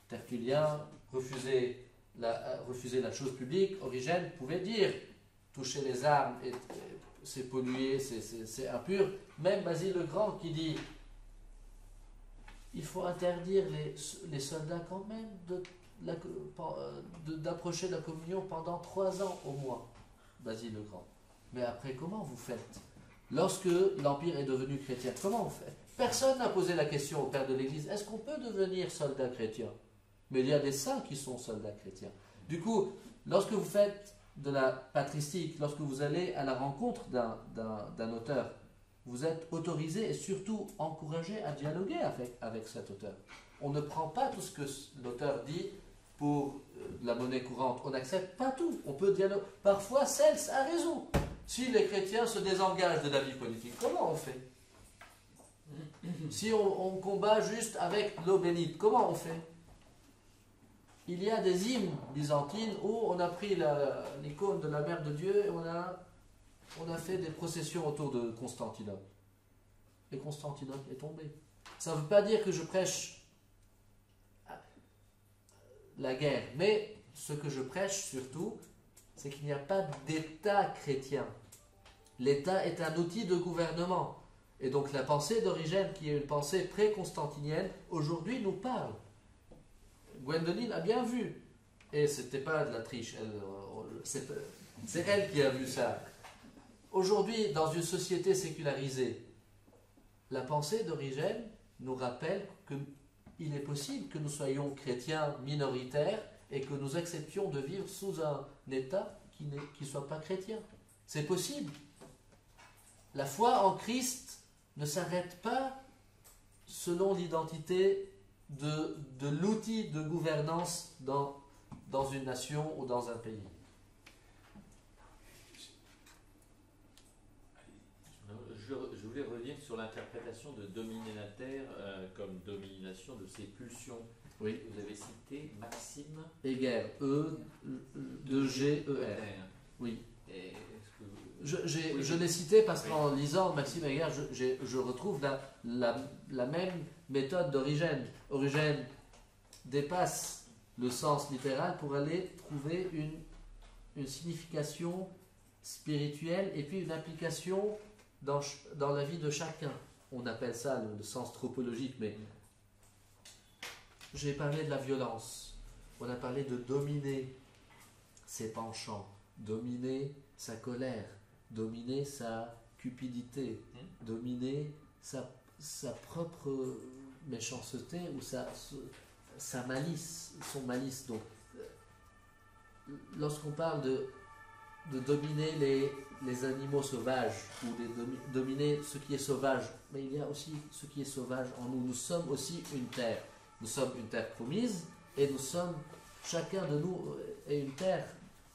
Tertullien refusait la chose publique, Origène pouvait dire toucher les armes, c'est pollué, c'est impur. Même Basile le Grand qui dit il faut interdire les soldats quand même d'approcher la communion pendant 3 ans au moins, Basile le Grand. Mais après, comment vous faites? Lorsque l'Empire est devenu chrétien, comment on fait? Personne n'a posé la question au père de l'Église, est-ce qu'on peut devenir soldat chrétien? Mais il y a des saints qui sont soldats chrétiens. Du coup, lorsque vous faites de la patristique, lorsque vous allez à la rencontre d'un auteur, vous êtes autorisé et surtout encouragé à dialoguer avec cet auteur. On ne prend pas tout ce que l'auteur dit pour la monnaie courante. On n'accepte pas tout. On peut dialoguer. Parfois, Cels a raison. Si les chrétiens se désengagent de la vie politique, comment on fait? Si on combat juste avec l'eau bénite, comment on fait? Il y a des hymnes byzantines où on a pris l'icône de la Mère de Dieu et on a fait des processions autour de Constantinople. Et Constantinople est tombé. Ça ne veut pas dire que je prêche la guerre, mais ce que je prêche surtout, c'est qu'il n'y a pas d'État chrétien. L'État est un outil de gouvernement. Et donc la pensée d'Origène, qui est une pensée pré-constantinienne, aujourd'hui nous parle. Gwendoline a bien vu. Et ce n'était pas de la triche. C'est elle qui a vu ça. aujourd'hui, dans une société sécularisée, la pensée d'Origène nous rappelle qu'il est possible que nous soyons chrétiens minoritaires et que nous acceptions de vivre sous un État qui ne soit pas chrétien. C'est possible. La foi en Christ ne s'arrête pas selon l'identité de l'outil de gouvernance dans une nation ou dans un pays. Je voulais revenir sur l'interprétation de dominer la terre comme domination de ses pulsions. Oui. Vous avez cité Maxime Heger, E-G-E-R. Oui. Et est-ce que Je l'ai cité parce qu'en lisant Maxime Heger, je retrouve la même méthode d'Origène. Origène dépasse le sens littéral pour aller trouver une signification spirituelle et puis une application dans la vie de chacun. On appelle ça le sens tropologique, mais j'ai parlé de la violence. On a parlé de dominer ses penchants, dominer sa colère, dominer sa cupidité, dominer sa propre méchanceté ou sa malice, son malice. Donc, lorsqu'on parle de dominer les animaux sauvages ou de dominer ce qui est sauvage, mais il y a aussi ce qui est sauvage en nous. Nous sommes aussi une terre. Nous sommes une terre promise et chacun de nous est une terre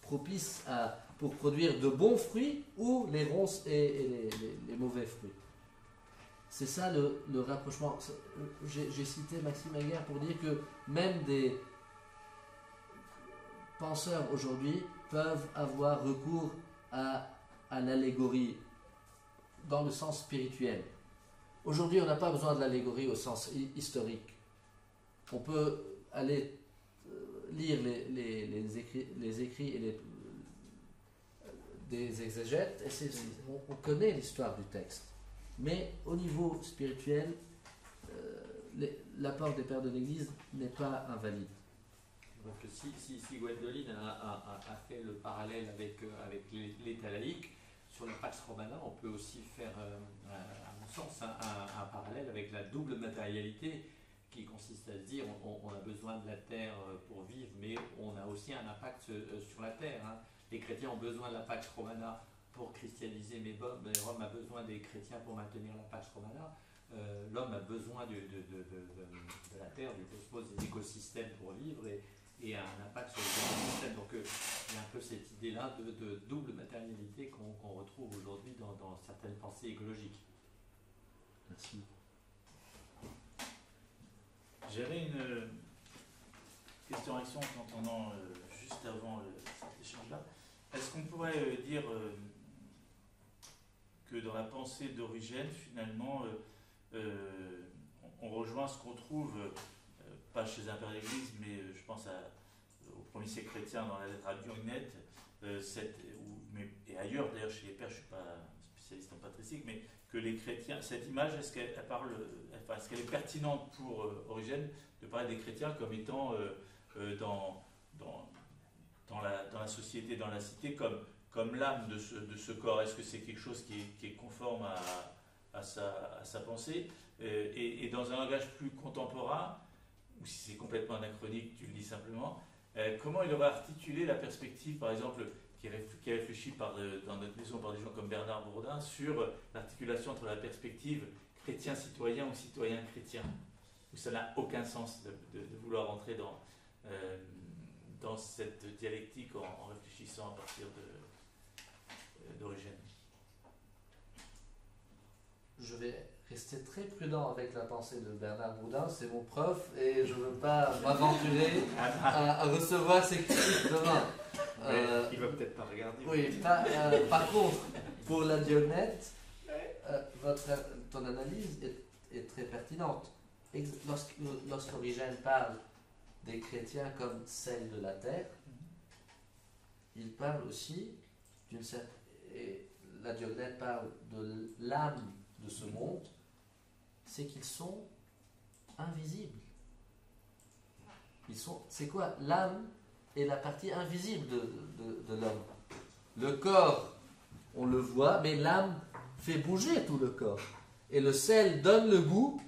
propice pour produire de bons fruits ou les ronces et les mauvais fruits. C'est ça le rapprochement. J'ai cité Maxime Heger pour dire que même des penseurs aujourd'hui peuvent avoir recours à l'allégorie dans le sens spirituel. Aujourd'hui, on n'a pas besoin de l'allégorie au sens historique. On peut aller lire les écrits et des exégètes, et on connaît l'histoire du texte. Mais au niveau spirituel, l'apport des pères de l'Église n'est pas invalide. Donc si Gwendoline a fait le parallèle avec l'État laïque, sur la Pax Romana, on peut aussi faire, à mon sens, un parallèle avec la double matérialité qui consiste à se dire on a besoin de la terre pour vivre, mais on a aussi un impact sur la terre. Hein. Les chrétiens ont besoin de la Pax Romana pour christianiser, mais Rome a besoin des chrétiens pour maintenir la Pax Romana. L'homme a besoin de la terre, du cosmos, des écosystèmes pour vivre et a un impact sur les écosystèmes. Donc il y a un peu cette idée-là de double matérialité qu'on retrouve aujourd'hui dans certaines pensées écologiques. Merci. J'avais une question-action en t'entendant juste avant cet échange-là. Est-ce qu'on pourrait dire que dans la pensée d'Origène, finalement, on rejoint ce qu'on trouve, pas chez un père d'église, mais je pense au premier siècle chrétien dans la lettre à Dionette, et ailleurs, d'ailleurs chez les pères, je ne suis pas spécialiste en patristique, mais que les chrétiens, cette image, est-ce qu'elle est pertinente pour Origène de parler des chrétiens comme étant dans la société, dans la cité, comme l'âme de ce corps? Est-ce que c'est quelque chose qui est conforme à sa pensée et dans un langage plus contemporain, ou si c'est complètement anachronique, tu le dis simplement, comment il aurait articulé la perspective, par exemple, qui est réfléchie dans notre maison par des gens comme Bernard Bourdin, sur l'articulation entre la perspective chrétien-citoyen ou citoyen-chrétien, où ça n'a aucun sens de vouloir entrer dans cette dialectique en réfléchissant à partir d'Origène. Je vais rester très prudent avec la pensée de Bernard Bourdin, c'est mon prof et je ne veux pas m'aventurer à recevoir ses critiques demain. Il va peut-être pas regarder. Oui, par contre, pour la Dionette, ton analyse est très pertinente. Lorsqu'Origène parle des chrétiens comme celle de la terre, il parle aussi d'une certaine... La Dionette parle de l'âme de ce monde, c'est qu'ils sont invisibles. C'est quoi? L'âme est la partie invisible de l'homme. Le corps on le voit, mais l'âme fait bouger tout le corps. Et le sel donne le goût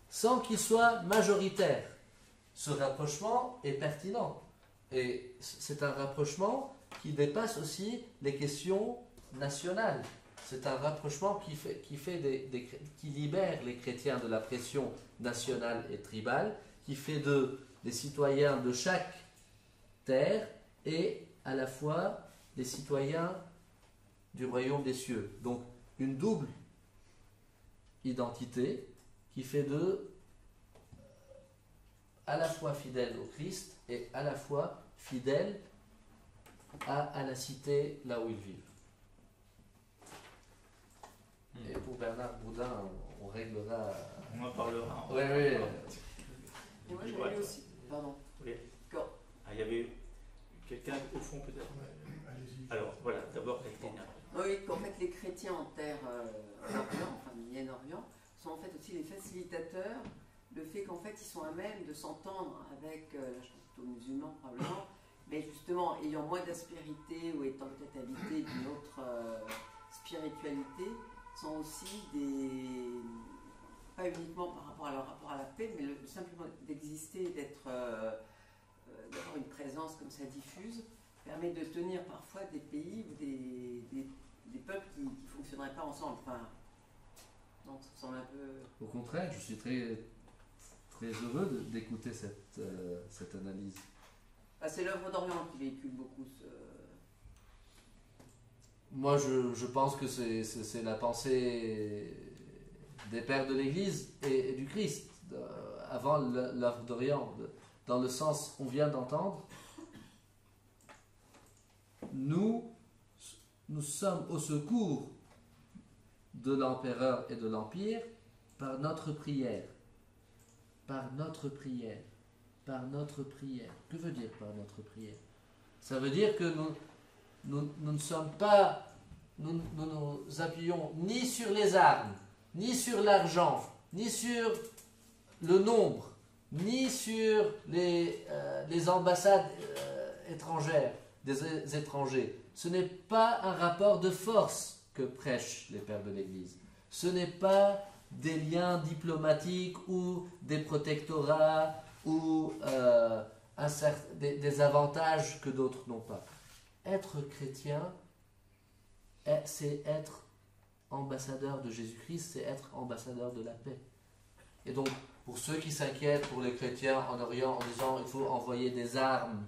sans qu'il soit majoritaire. Ce rapprochement est pertinent. Et c'est un rapprochement qui dépasse aussi les questions nationales. C'est un rapprochement qui libère les chrétiens de la pression nationale et tribale, qui fait des citoyens de chaque terre et à la fois des citoyens du royaume des cieux. Donc une double identité qui fait d'eux à la fois fidèles au Christ et à la fois fidèles à la cité là où ils vivent. Et pour Bernard Boudin, on réglera. On en parlera. Oui. Et moi j'avais aussi. Pardon. Oui. Ah, il y avait quelqu'un au fond peut-être. Allez-y. Alors voilà, d'abord Katrina. Oui, qu'en fait les chrétiens en terre en Orient, enfin Moyen-Orient, sont en fait aussi les facilitateurs. Le fait qu'en fait ils sont à même de s'entendre avec, là je pense plutôt musulmans probablement, mais justement ayant moins d'aspérité ou étant peut-être habités d'une autre spiritualité, sont aussi pas uniquement par rapport à leur rapport à la paix, mais simplement d'exister, d'avoir une présence comme ça diffuse, permet de tenir parfois des pays ou des peuples qui ne fonctionneraient pas ensemble. Enfin, non, ça semble un peu... Au contraire, je suis très, très heureux d'écouter cette analyse. C'est l'œuvre d'Orient qui véhicule beaucoup ce... Moi, je pense que c'est la pensée des pères de l'Église et du Christ, avant l'œuvre d'Orient, dans le sens qu'on vient d'entendre. Nous sommes au secours de l'empereur et de l'empire par notre prière. Par notre prière. Par notre prière. Que veut dire par notre prière? Ça veut dire que nous ne sommes pas, nous nous appuyons ni sur les armes, ni sur l'argent, ni sur le nombre, ni sur les ambassades étrangères, des étrangers. Ce n'est pas un rapport de force que prêchent les pères de l'Église. Ce n'est pas des liens diplomatiques ou des protectorats ou des avantages que d'autres n'ont pas. Être chrétien, c'est être ambassadeur de Jésus-Christ, c'est être ambassadeur de la paix. Et donc, pour ceux qui s'inquiètent pour les chrétiens en Orient en disant il faut envoyer des armes,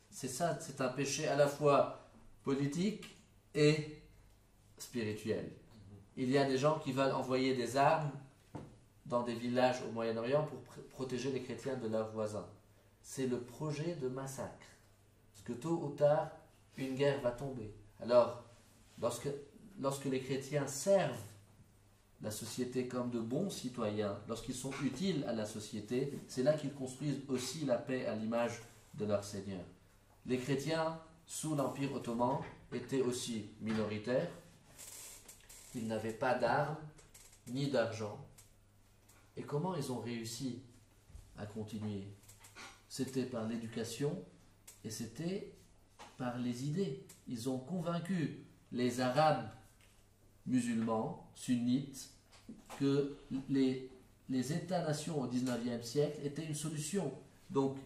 c'est ça, c'est un péché à la fois politique et spirituel. Il y a des gens qui veulent envoyer des armes dans des villages au Moyen-Orient pour protéger les chrétiens de leurs voisins. C'est le projet de massacre. Parce que tôt ou tard, une guerre va tomber. Alors, lorsque les chrétiens servent la société comme de bons citoyens, lorsqu'ils sont utiles à la société, c'est là qu'ils construisent aussi la paix à l'image de leur Seigneur. Les chrétiens, sous l'Empire ottoman, étaient aussi minoritaires. Ils n'avaient pas d'armes ni d'argent. Et comment ils ont réussi à continuer? C'était par l'éducation et c'était par les idées. Ils ont convaincu les Arabes musulmans, sunnites, que les États-nations au XIXe siècle étaient une solution. Donc,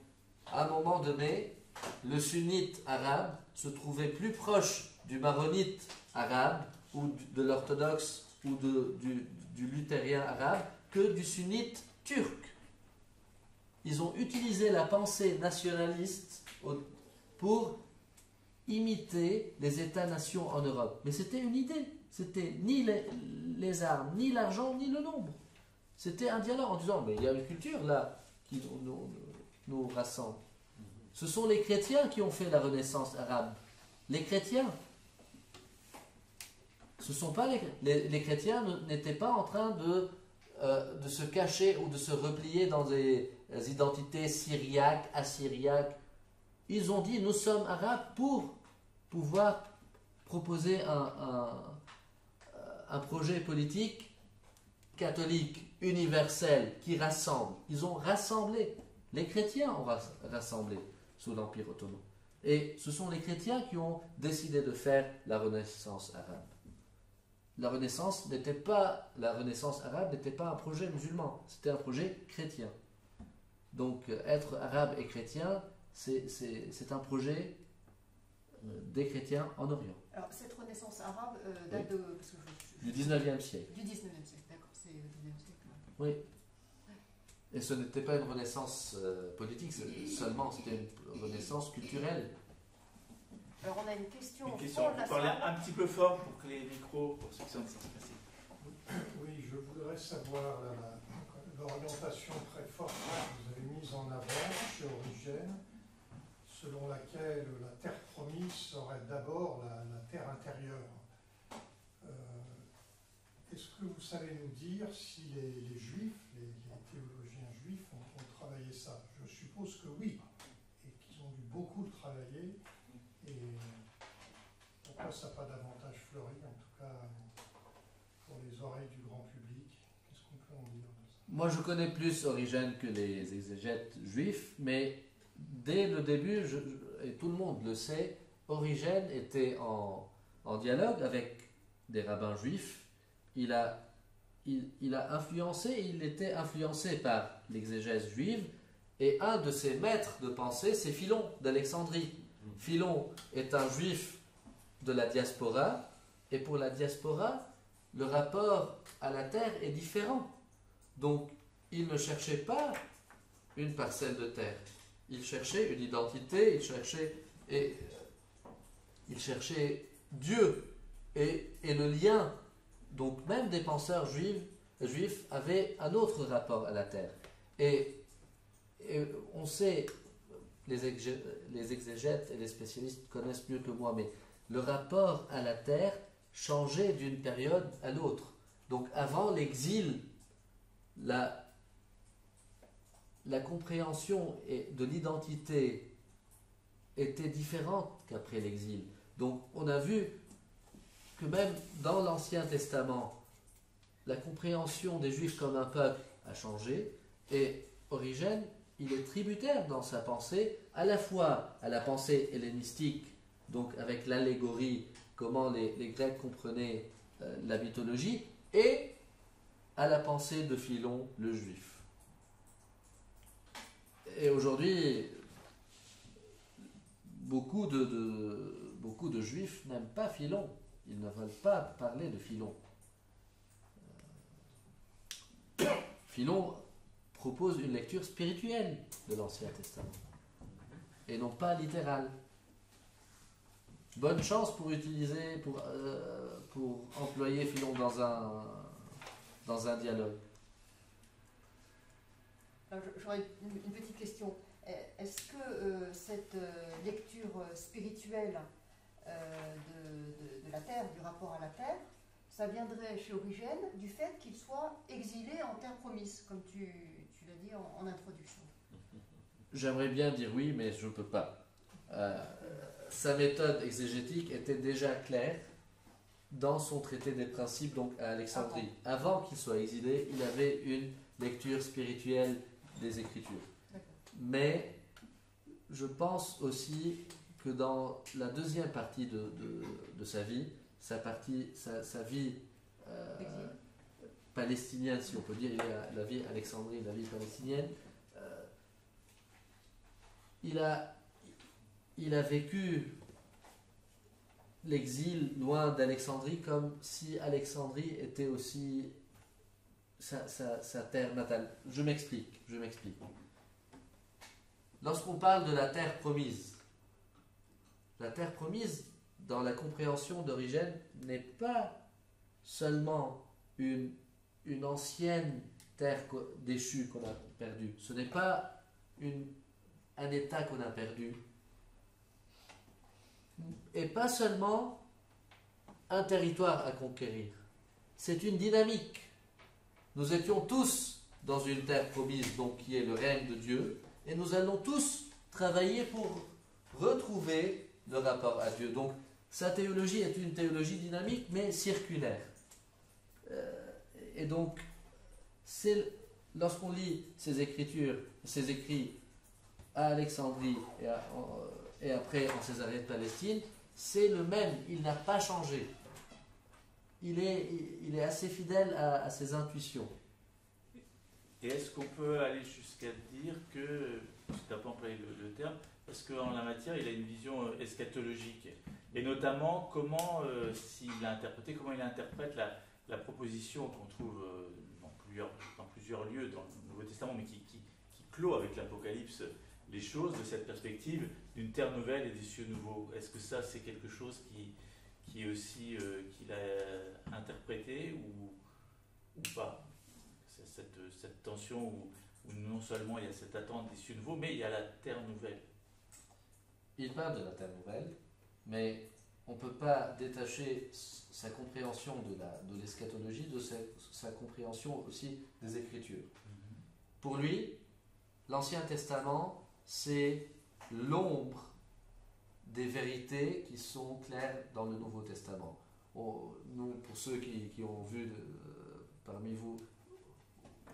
à un moment donné, le sunnite arabe se trouvait plus proche du maronite arabe ou de l'orthodoxe ou du luthérien arabe que du sunnite turc. Ils ont utilisé la pensée nationaliste pour imiter les États-nations en Europe. Mais c'était une idée. C'était ni les armes, ni l'argent, ni le nombre. C'était un dialogue en disant, mais il y a une culture là qui nous rassemble. Ce sont les chrétiens qui ont fait la Renaissance arabe. Les chrétiens. Ce sont pas les chrétiens n'étaient pas en train de se cacher ou de se replier dans des identités syriaques, assyriaques. Ils ont dit, nous sommes arabes pour pouvoir proposer un projet politique catholique, universel, qui rassemble. Ils ont rassemblé. Les chrétiens ont rassemblé sous l'Empire ottoman. Et ce sont les chrétiens qui ont décidé de faire la Renaissance arabe. La Renaissance arabe n'était pas un projet musulman, c'était un projet chrétien. Donc être arabe et chrétien, c'est un projet des chrétiens en Orient. Alors cette Renaissance arabe date de... Parce que Du 19e siècle. Du 19e siècle, d'accord, c'est le 19e siècle. Oui. Et ce n'était pas une renaissance politique seulement, c'était une renaissance culturelle. Alors on a une question. Une question, vous parlez un petit peu fort pour que les micros, pour ceux qui sont en train de se passer. Oui, je voudrais savoir l'orientation très forte que vous avez mise en avant chez Origène, selon laquelle la terre promise serait d'abord la terre intérieure. Est-ce que vous savez nous dire si les juifs, les théologiens juifs ont travaillé ça? Je suppose que oui, et qu'ils ont dû beaucoup le travailler. Et pourquoi ça n'a pas davantage fleuri, en tout cas pour les oreilles du grand public? Qu'est-ce qu'on peut en dire de ça? Moi, je connais plus Origène que les exégètes juifs, mais dès le début, et tout le monde le sait, Origène était en dialogue avec des rabbins juifs. Il a influencé, il était influencé par l'exégèse juive, et un de ses maîtres de pensée, c'est Philon d'Alexandrie. Philon est un juif de la diaspora, et pour la diaspora, le rapport à la terre est différent. Donc, il ne cherchait pas une parcelle de terre, il cherchait une identité, il cherchait Dieu et le lien. Donc, même des penseurs juifs avaient un autre rapport à la terre. Et on sait, les exégètes et les spécialistes connaissent mieux que moi, mais le rapport à la terre changeait d'une période à l'autre. Donc avant l'exil, la compréhension de l'identité était différente qu'après l'exil. Donc on a vu que même dans l'Ancien Testament, la compréhension des Juifs comme un peuple a changé, et Origène, il est tributaire dans sa pensée, à la fois à la pensée hellénistique, donc avec l'allégorie, comment les Grecs comprenaient la mythologie, et à la pensée de Philon, le juif. Et aujourd'hui, beaucoup de juifs n'aiment pas Philon, ils ne veulent pas parler de Philon. Philon propose une lecture spirituelle de l'Ancien Testament et non pas littérale. Bonne chance pour employer Philon dans un dialogue. J'aurais une petite question. Est-ce que cette lecture spirituelle de la terre, du rapport à la terre, ça viendrait chez Origène du fait qu'il soit exilé en terre promise, comme tu l'as dit en introduction? J'aimerais bien dire oui, mais je ne peux pas. Sa méthode exégétique était déjà claire dans son traité des principes, donc à Alexandrie. Avant qu'il soit exilé, il avait une lecture spirituelle des Écritures. Mais je pense aussi que dans la deuxième partie de sa vie, sa vie palestinienne, si on peut dire, la vie Alexandrie, la vie palestinienne, il a vécu l'exil loin d'Alexandrie comme si Alexandrie était aussi sa terre natale. Je m'explique. Lorsqu'on parle de la terre promise dans la compréhension d'Origène n'est pas seulement une ancienne terre déchue qu'on a perdue. Ce n'est pas un état qu'on a perdu. Et pas seulement un territoire à conquérir. C'est une dynamique. Nous étions tous dans une terre promise, donc qui est le règne de Dieu, et nous allons tous travailler pour retrouver le rapport à Dieu. Donc, sa théologie est une théologie dynamique, mais circulaire. Et donc, lorsqu'on lit ses écritures, ses écrits à Alexandrie et après en Césarée de Palestine, c'est le même, il n'a pas changé. Il est assez fidèle à ses intuitions. Et est-ce qu'on peut aller jusqu'à dire que, tu n'as pas employé le terme, parce qu'en la matière, il a une vision eschatologique, et notamment comment, s'il a interprété, comment il interprète la proposition qu'on trouve dans plusieurs lieux dans le Nouveau Testament, mais qui clôt avec l'Apocalypse les choses de cette perspective d'une terre nouvelle et des cieux nouveaux. Est-ce que ça, c'est quelque chose qui est aussi qu'il a interprété ou pas? Cette tension où non seulement il y a cette attente des cieux nouveaux, mais il y a la terre nouvelle. Il parle de la terre nouvelle, mais on ne peut pas détacher sa compréhension de l'eschatologie de sa compréhension aussi des Écritures. Pour lui, l'Ancien Testament, c'est l'ombre des vérités qui sont claires dans le Nouveau Testament. Nous, pour ceux qui ont vu parmi vous,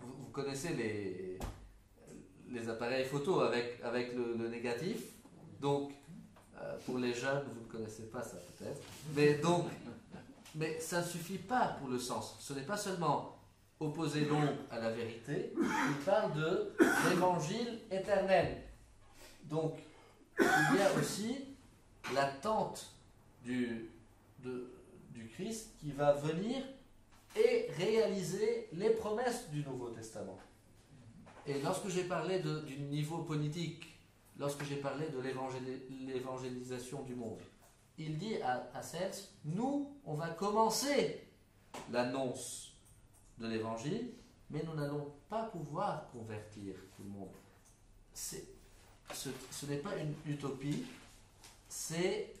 vous connaissez les appareils photo avec le négatif. Donc, pour les jeunes, vous ne connaissez pas ça peut-être. Mais ça ne suffit pas pour le sens. Ce n'est pas seulement opposer l'ombre à la vérité, il parle de l'évangile éternel. Donc, il y a aussi l'attente du Christ qui va venir et réaliser les promesses du Nouveau Testament. Et lorsque j'ai parlé du niveau politique, lorsque j'ai parlé de l'évangélisation du monde, il dit à Cels, nous, on va commencer l'annonce de l'évangile, mais nous n'allons pas pouvoir convertir tout le monde. Ce n'est pas une utopie, c'est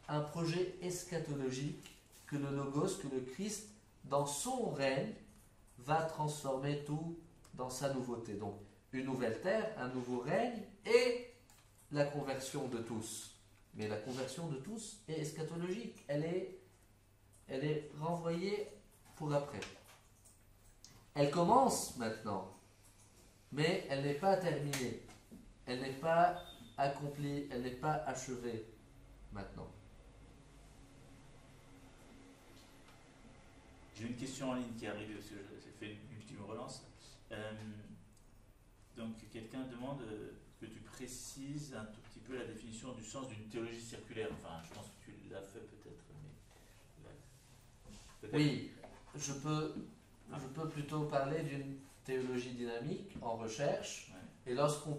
un projet eschatologique que le Logos, que le Christ, dans son règne, va transformer tout dans sa nouveauté. Donc, une nouvelle terre, un nouveau règne et la conversion de tous. Mais la conversion de tous est eschatologique. Elle est renvoyée pour après. Elle commence maintenant, mais elle n'est pas terminée. Elle n'est pas accomplie, elle n'est pas achevée maintenant. J'ai une question en ligne qui est arrivée parce que j'ai fait une ultime relance. Donc quelqu'un demande que tu précises un tout petit peu la définition du sens d'une théologie circulaire. Enfin, je pense que tu l'as fait peut-être, mais oui, je peux plutôt parler d'une théologie dynamique en recherche. Ouais. Et lorsque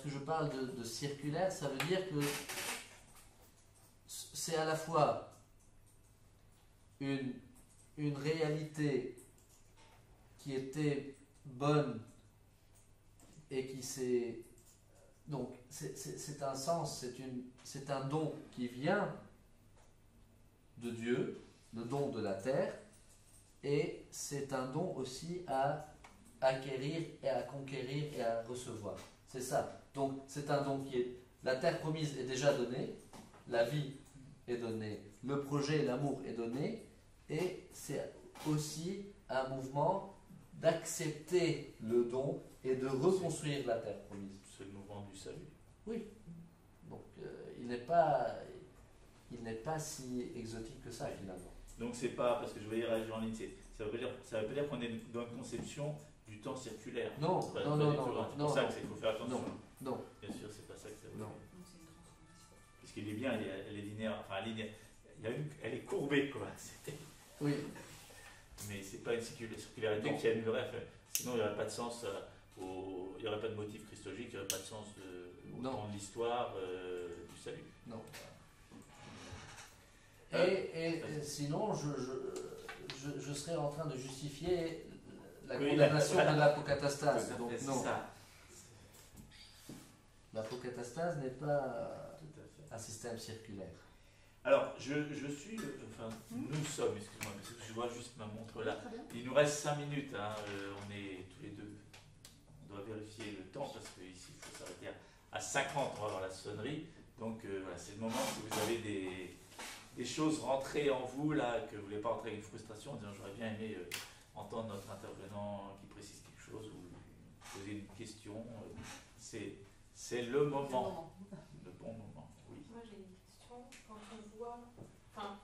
je parle de circulaire, ça veut dire que c'est à la fois une réalité qui était bonne et qui s'est... Donc, c'est un sens, c'est un don qui vient de Dieu, le don de la terre, et c'est un don aussi à acquérir et à conquérir et à recevoir. C'est ça. Donc, c'est un don qui est... La terre promise est déjà donnée, la vie est donnée, le projet, l'amour est donné, et c'est aussi un mouvement d'accepter le don et de reconstruire la terre promise. C'est le mouvement du salut. Oui. Donc, il n'est pas si exotique que ça, finalement. Donc, c'est pas, parce que je voyais réagir en ligne, ça veut pas dire qu'on est dans une conception du temps circulaire. Non, non. C'est pour ça qu'il faut faire attention. Non. Bien sûr, c'est pas ça que ça veut dire. Non. Parce qu'il est bien, elle est linéaire, enfin, elle est courbée, quoi. Oui. Mais c'est pas une circularité qui annulerait. Sinon, il n'y aurait pas de sens, il n'y aurait pas de motif christologique, il n'y aurait pas de sens au temps de l'histoire du salut. Non. Et sinon, je serais en train de justifier la condamnation de l'apocatastase. Donc non. L'apocatastase n'est pas un système circulaire. Alors, nous sommes, excuse-moi, parce que je vois juste ma montre là. Il nous reste 5 minutes, hein, on est tous les deux. On doit vérifier le temps parce qu'ici, il faut s'arrêter à 50, on va avoir la sonnerie. Donc, voilà, c'est le moment si vous avez des choses rentrées en vous, là, que vous ne voulez pas rentrer avec une frustration, en disant j'aurais bien aimé entendre notre intervenant qui précise quelque chose ou poser une question. C'est le moment. moment. Le bon moment, oui. Moi j'ai une question. Quand on voit, enfin,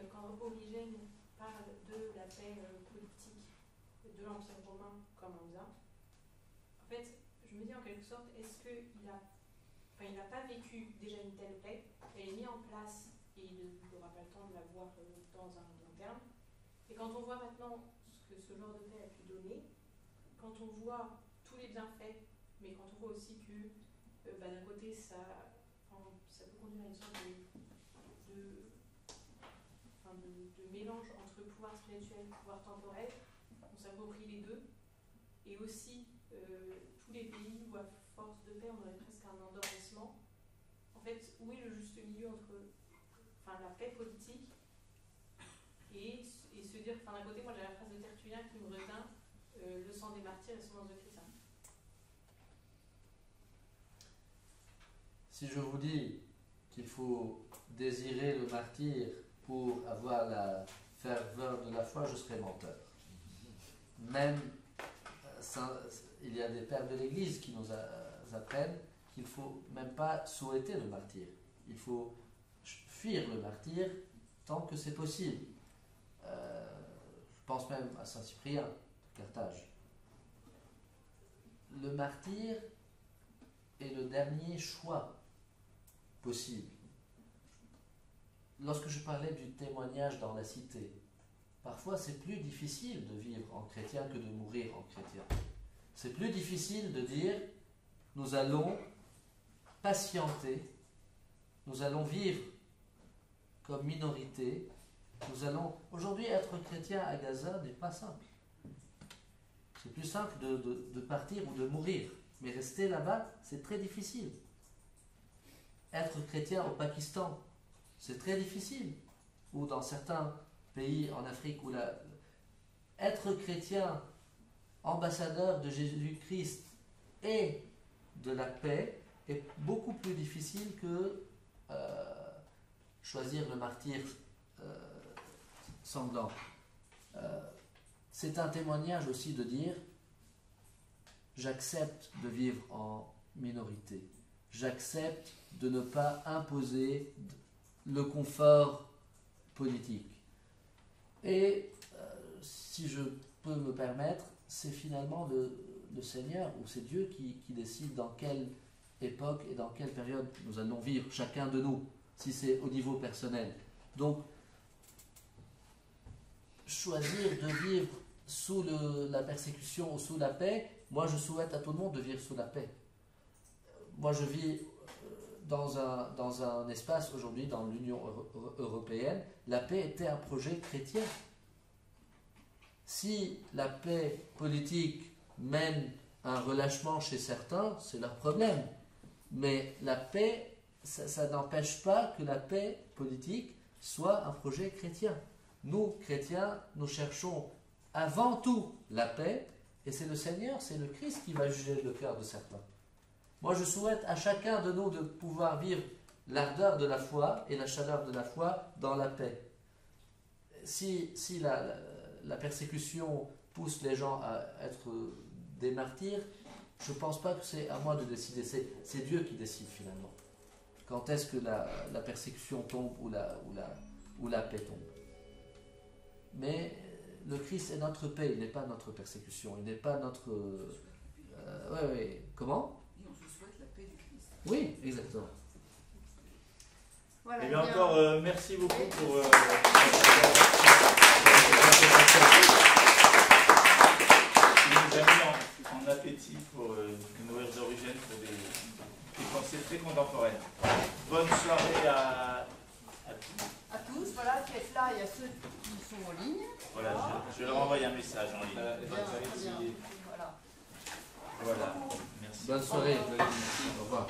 quand Origène parle de la paix politique de l'Empire romain comme on vient, en fait, je me dis en quelque sorte, est-ce qu'il n'a pas vécu déjà une telle paix, elle est mise en place et il n'aura pas le temps de la voir dans un long terme. Et quand on voit maintenant ce que ce genre de paix a pu donner, quand on voit tous les bienfaits, mais quand on voit aussi que d'un côté ça peut conduire à une sorte de mélange entre pouvoir spirituel et pouvoir temporel, on s'approprie les deux, et aussi tous les pays où à force de paix on aurait presque un endormissement. En fait, où est le juste milieu entre la paix politique et se dire, d'un côté, moi j'ai la phrase de Tertullien qui me revient, le sang des martyrs et semence de chrétiens. Si je vous dis qu'il faut désirer le martyr pour avoir la ferveur de la foi, je serai menteur. Même, il y a des pères de l'Église qui nous apprennent qu'il ne faut même pas souhaiter le martyr. Il faut fuir le martyr tant que c'est possible. Je pense même à Saint Cyprien de Carthage. Le martyr est le dernier choix possible. Lorsque je parlais du témoignage dans la cité, parfois c'est plus difficile de vivre en chrétien que de mourir en chrétien. C'est plus difficile de dire nous allons patienter, nous allons vivre comme minorité, nous allons... Aujourd'hui, être chrétien à Gaza n'est pas simple. C'est plus simple de partir ou de mourir, mais rester là-bas, c'est très difficile. Être chrétien au Pakistan, c'est très difficile. Ou dans certains pays en Afrique, où être chrétien, ambassadeur de Jésus-Christ et de la paix, est beaucoup plus difficile que choisir le martyr sanglant. C'est un témoignage aussi de dire j'accepte de vivre en minorité, j'accepte de ne pas imposer le confort politique. Et si je peux me permettre, c'est finalement le Seigneur ou c'est Dieu qui décide dans quelle époque et dans quelle période nous allons vivre, chacun de nous, si c'est au niveau personnel. Donc, choisir de vivre sous la persécution ou sous la paix, moi je souhaite à tout le monde de vivre sous la paix. Moi je vis dans un espace aujourd'hui, dans l'Union européenne, la paix était un projet chrétien. Si la paix politique mène à un relâchement chez certains, c'est leur problème. Mais la paix, ça n'empêche pas que la paix politique soit un projet chrétien. Nous, chrétiens, nous cherchons avant tout la paix, et c'est le Seigneur, c'est le Christ qui va juger le cœur de certains. Moi, je souhaite à chacun de nous de pouvoir vivre l'ardeur de la foi et la chaleur de la foi dans la paix. Si la persécution pousse les gens à être des martyrs, je ne pense pas que c'est à moi de décider, c'est Dieu qui décide finalement. Quand est-ce que la persécution tombe ou la paix tombe. Mais le Christ est notre paix, il n'est pas notre persécution, il n'est pas notre... Comment ? On se souhaite la paix du Christ. Oui, exactement. Voilà, Et bien encore, merci beaucoup pour... qui nous a mis en appétit pour les nouvelles origines, pour des pensées très contemporaines. Bonne soirée à tous. à tous, voilà, qui êtes là, il y a ceux qui sont en ligne. Voilà, je vais leur envoyer un message en ligne. Bien, très bien. Voilà. Voilà, merci. Bonne soirée. Au revoir.